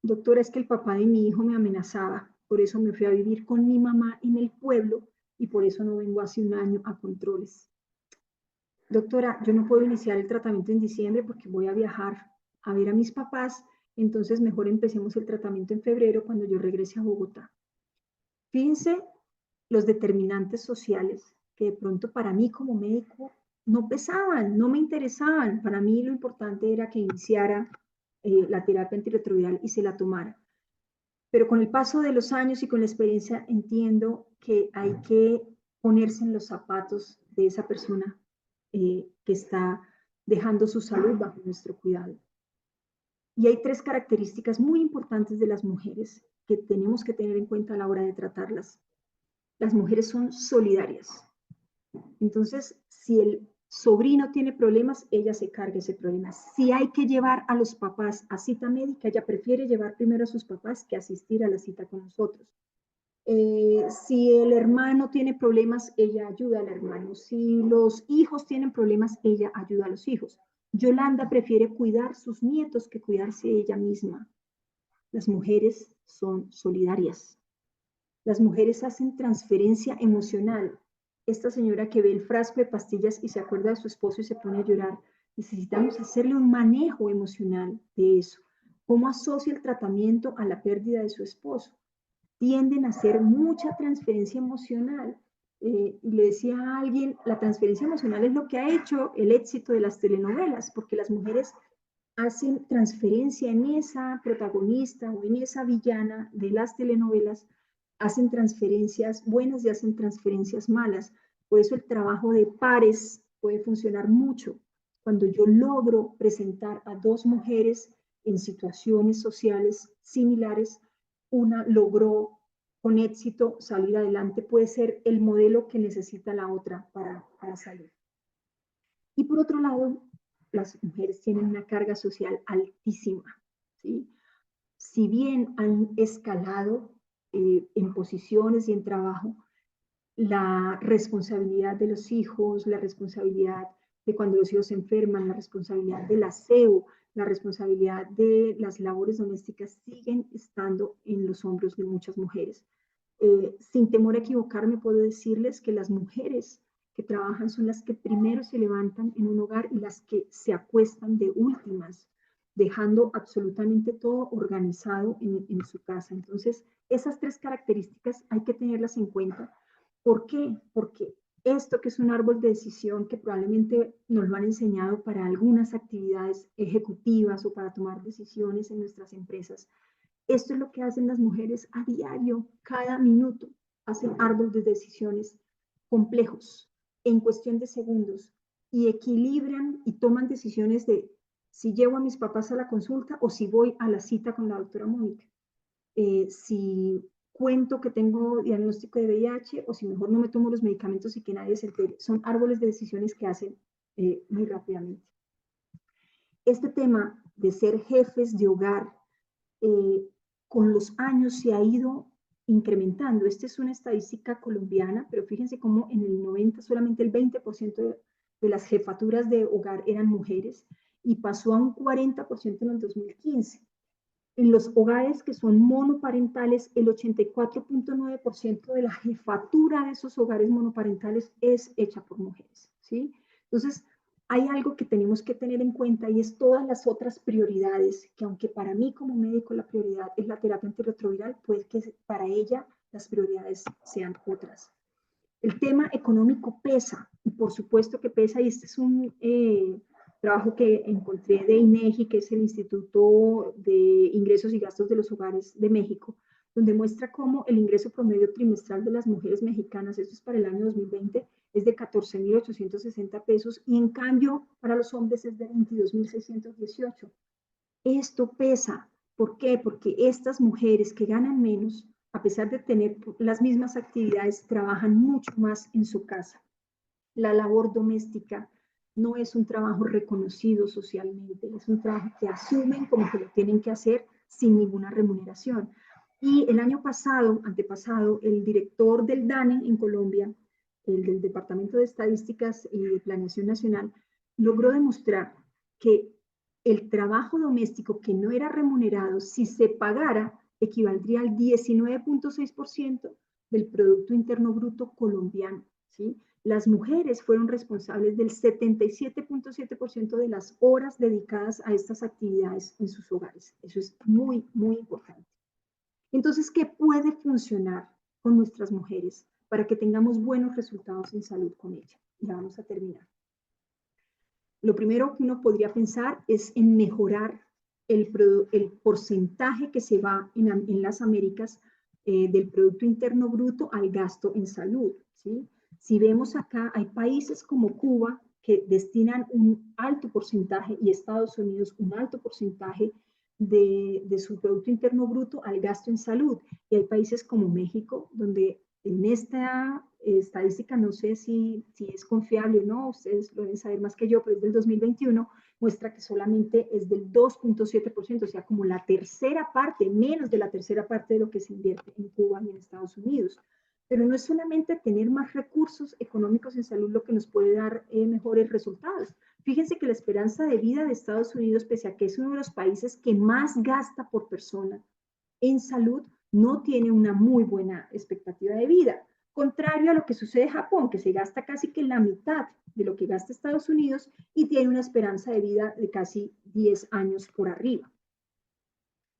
Doctora, es que el papá de mi hijo me amenazaba, por eso me fui a vivir con mi mamá en el pueblo y por eso no vengo hace 1 año a controles. Doctora, yo no puedo iniciar el tratamiento en diciembre porque voy a viajar a ver a mis papás, entonces mejor empecemos el tratamiento en febrero cuando yo regrese a Bogotá. Fíjense los determinantes sociales que de pronto para mí como médico no pesaban, no me interesaban. Para mí lo importante era que iniciara la terapia antirretroviral y se la tomara. Pero con el paso de los años y con la experiencia entiendo que hay que ponerse en los zapatos de esa persona que está dejando su salud bajo nuestro cuidado. Y hay 3 características muy importantes de las mujeres que tenemos que tener en cuenta a la hora de tratarlas. Las mujeres son solidarias. Entonces, si el sobrino tiene problemas, ella se carga ese problema. Si hay que llevar a los papás a cita médica, ella prefiere llevar primero a sus papás que asistir a la cita con nosotros. Si el hermano tiene problemas, ella ayuda al hermano. Si los hijos tienen problemas, ella ayuda a los hijos. Yolanda prefiere cuidar sus nietos que cuidarse ella misma. Las mujeres son solidarias. Las mujeres hacen transferencia emocional. Esta señora que ve el frasco de pastillas y se acuerda de su esposo y se pone a llorar, Necesitamos hacerle un manejo emocional de eso. ¿Cómo asocia el tratamiento a la pérdida de su esposo? Tienden a hacer mucha transferencia emocional. Y le decía a alguien, la transferencia emocional es lo que ha hecho el éxito de las telenovelas, porque las mujeres hacen transferencia en esa protagonista o en esa villana de las telenovelas, hacen transferencias buenas y hacen transferencias malas. Por eso el trabajo de pares puede funcionar mucho. Cuando yo logro presentar a dos mujeres en situaciones sociales similares, una logró con éxito salir adelante, puede ser el modelo que necesita la otra para salir. Y por otro lado, las mujeres tienen una carga social altísima, ¿sí? Si bien han escalado en posiciones y en trabajo, la responsabilidad de los hijos, la responsabilidad de cuando los hijos se enferman, la responsabilidad del aseo, la responsabilidad de las labores domésticas siguen estando en los hombros de muchas mujeres. Sin temor a equivocarme, puedo decirles que las mujeres que trabajan son las que primero se levantan en un hogar y las que se acuestan de últimas, dejando absolutamente todo organizado en su casa. Entonces, esas tres características hay que tenerlas en cuenta. ¿Por qué? Porque esto que es un árbol de decisión que probablemente nos lo han enseñado para algunas actividades ejecutivas o para tomar decisiones en nuestras empresas, esto es lo que hacen las mujeres a diario, cada minuto. Hacen árboles de decisiones complejos en cuestión de segundos y equilibran y toman decisiones de si llevo a mis papás a la consulta o si voy a la cita con la doctora Mónica. Si cuento que tengo diagnóstico de VIH o si mejor no me tomo los medicamentos y que nadie se entere. Son árboles de decisiones que hacen muy rápidamente. Este tema de ser jefes de hogar con los años se ha ido incrementando. Esta es una estadística colombiana, pero fíjense cómo en el 90 solamente el 20% de las jefaturas de hogar eran mujeres y pasó a un 40% en el 2015. En los hogares que son monoparentales, el 84.9% de la jefatura de esos hogares monoparentales es hecha por mujeres, ¿sí? Entonces, hay algo que tenemos que tener en cuenta y es todas las otras prioridades, que aunque para mí como médico la prioridad es la terapia antirretroviral, pues que para ella las prioridades sean otras. El tema económico pesa, y por supuesto que pesa, y este es un trabajo que encontré de INEGI, que es el Instituto de Ingresos y Gastos de los Hogares de México, donde muestra cómo el ingreso promedio trimestral de las mujeres mexicanas, esto es para el año 2020, es de 14.860 pesos, y en cambio para los hombres es de 22.618. Esto pesa. ¿Por qué? Porque estas mujeres que ganan menos, a pesar de tener las mismas actividades, trabajan mucho más en su casa. La labor doméstica no es un trabajo reconocido socialmente, es un trabajo que asumen como que lo tienen que hacer sin ninguna remuneración. Y el año pasado, antepasado, el director del DANE en Colombia, el del Departamento de Estadísticas y de Planeación Nacional, logró demostrar que el trabajo doméstico que no era remunerado, si se pagara, equivaldría al 19.6% del Producto Interno Bruto colombiano, ¿sí? Las mujeres fueron responsables del 77.7% de las horas dedicadas a estas actividades en sus hogares. Eso es muy, muy importante. Entonces, ¿qué puede funcionar con nuestras mujeres para que tengamos buenos resultados en salud con ellas? Ya vamos a terminar. Lo primero que uno podría pensar es en mejorar el porcentaje que se va en las Américas del Producto Interno Bruto al gasto en salud, ¿sí? Si vemos acá, hay países como Cuba que destinan un alto porcentaje y Estados Unidos un alto porcentaje de su Producto Interno Bruto al gasto en salud. Y hay países como México, donde en esta estadística, no sé si es confiable o no, ustedes lo deben saber más que yo, pero es del 2021, muestra que solamente es del 2.7%, o sea, como la tercera parte, menos de la tercera parte de lo que se invierte en Cuba y en Estados Unidos. Pero no es solamente tener más recursos económicos en salud lo que nos puede dar mejores resultados. Fíjense que la esperanza de vida de Estados Unidos, pese a que es uno de los países que más gasta por persona en salud, no tiene una muy buena expectativa de vida. contrario a lo que sucede en Japón, que se gasta casi que la mitad de lo que gasta Estados Unidos y tiene una esperanza de vida de casi 10 años por arriba.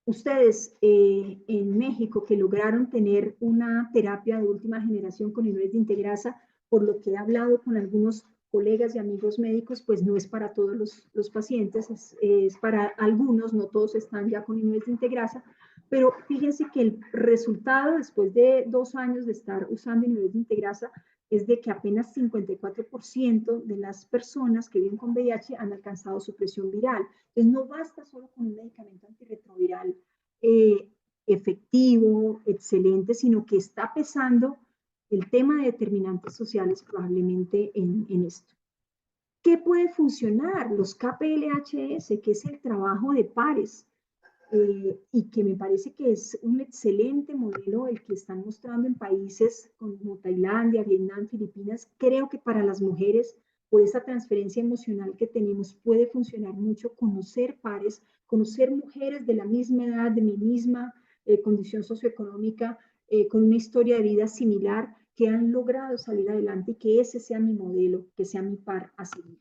Ustedes en México que lograron tener una terapia de última generación con inhibidores de integrasa, por lo que he hablado con algunos colegas y amigos médicos, pues no es para todos los pacientes, es para algunos, no todos están ya con inhibidores de integrasa, pero fíjense que el resultado después de 2 años de estar usando inhibidores de integrasa es de que apenas 54% de las personas que viven con VIH han alcanzado supresión viral. Entonces no basta solo con un medicamento antirretroviral efectivo, excelente, sino que está pesando el tema de determinantes sociales probablemente en esto. ¿Qué puede funcionar? Los KPLHS, que es el trabajo de pares, y que me parece que es un excelente modelo el que están mostrando en países como Tailandia, Vietnam, Filipinas. Creo que para las mujeres, por esa transferencia emocional que tenemos, puede funcionar mucho conocer pares, conocer mujeres de la misma edad, de mi misma condición socioeconómica, con una historia de vida similar, que han logrado salir adelante y que ese sea mi modelo, que sea mi par a seguir.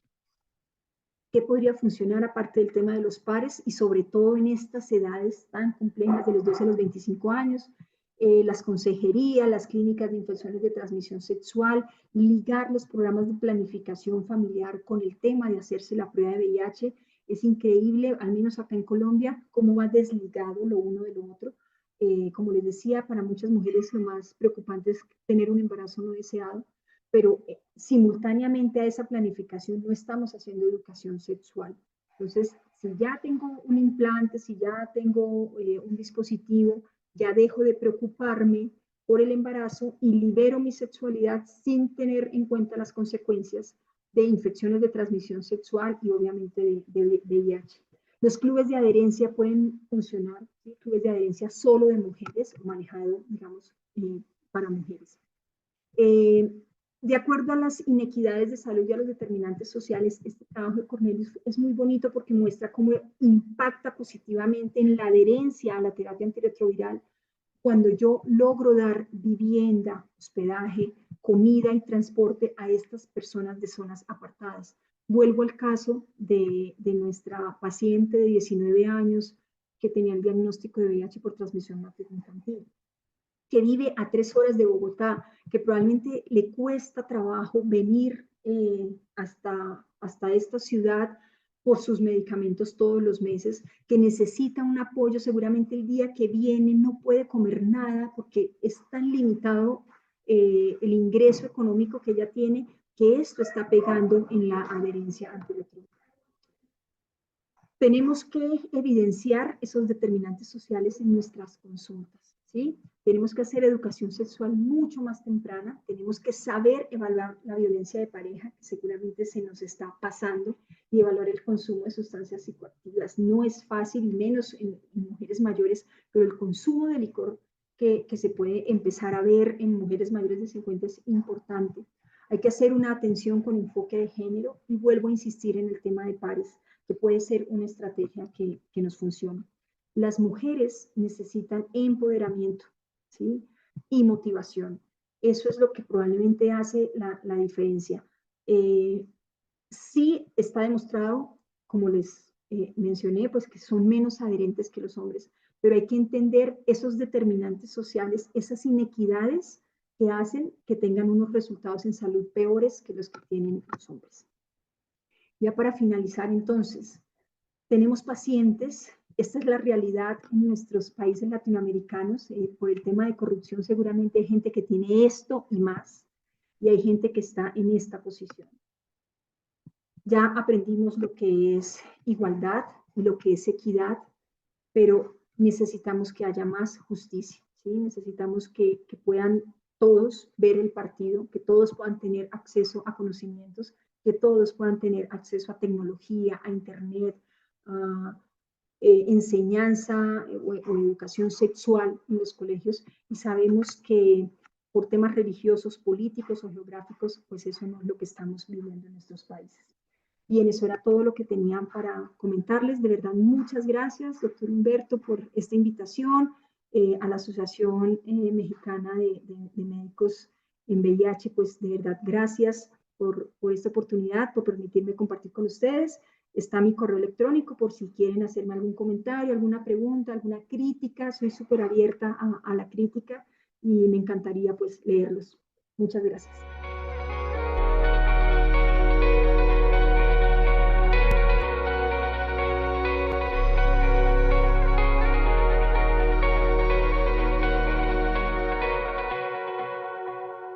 ¿Qué podría funcionar aparte del tema de los pares y sobre todo en estas edades tan complejas de los 12 a los 25 años? Las consejerías, las clínicas de infecciones de transmisión sexual, ligar los programas de planificación familiar con el tema de hacerse la prueba de VIH. Es increíble, al menos acá en Colombia, cómo va desligado lo uno de lo otro. Como les decía, para muchas mujeres lo más preocupante es tener un embarazo no deseado, pero simultáneamente a esa planificación no estamos haciendo educación sexual. Entonces, si ya tengo un implante, si ya tengo un dispositivo, ya dejo de preocuparme por el embarazo y libero mi sexualidad sin tener en cuenta las consecuencias de infecciones de transmisión sexual y obviamente de VIH. Los clubes de adherencia pueden funcionar, ¿sí? Clubes de adherencia solo de mujeres, manejado, digamos, para mujeres. De acuerdo a las inequidades de salud y a los determinantes sociales, este trabajo de Cornelius es muy bonito porque muestra cómo impacta positivamente en la adherencia a la terapia antirretroviral cuando yo logro dar vivienda, hospedaje, comida y transporte a estas personas de zonas apartadas. Vuelvo al caso de nuestra paciente de 19 años que tenía el diagnóstico de VIH por transmisión materno-infantil, que vive a 3 horas de Bogotá, que probablemente le cuesta trabajo venir hasta esta ciudad por sus medicamentos todos los meses, que necesita un apoyo, seguramente el día que viene no puede comer nada porque es tan limitado el ingreso económico que ella tiene, que esto está pegando en la adherencia antirretroviral. Tenemos que evidenciar esos determinantes sociales en nuestras consultas, ¿sí? Tenemos que hacer educación sexual mucho más temprana, tenemos que saber evaluar la violencia de pareja, que seguramente se nos está pasando, y evaluar el consumo de sustancias psicoactivas. No es fácil, y menos en mujeres mayores, pero el consumo de licor que se puede empezar a ver en mujeres mayores de 50 es importante. Hay que hacer una atención con enfoque de género, y vuelvo a insistir en el tema de pares, que puede ser una estrategia que nos funcione. Las mujeres necesitan empoderamiento, ¿sí? Y motivación. Eso es lo que probablemente hace la diferencia. Sí está demostrado, como les mencioné, pues que son menos adherentes que los hombres, pero hay que entender esos determinantes sociales, esas inequidades que hacen que tengan unos resultados en salud peores que los que tienen los hombres. Ya para finalizar, entonces, tenemos pacientes, esta es la realidad en nuestros países latinoamericanos, por el tema de corrupción seguramente hay gente que tiene esto y más, y hay gente que está en esta posición. Ya aprendimos lo que es igualdad y lo que es equidad, pero necesitamos que haya más justicia, ¿sí? Necesitamos que puedan todos ver el partido, que todos puedan tener acceso a conocimientos, que todos puedan tener acceso a tecnología, a internet, a enseñanza o educación sexual en los colegios, y sabemos que por temas religiosos, políticos o geográficos, pues eso no es lo que estamos viviendo en nuestros países. Bien, eso era todo lo que tenían para comentarles. De verdad, muchas gracias, doctor Humberto, por esta invitación, a la Asociación Mexicana de Médicos en VIH, pues de verdad, gracias por esta oportunidad, por permitirme compartir con ustedes. Está mi correo electrónico por si quieren hacerme algún comentario, alguna pregunta, alguna crítica. Soy súper abierta a la crítica y me encantaría pues leerlos. Muchas gracias.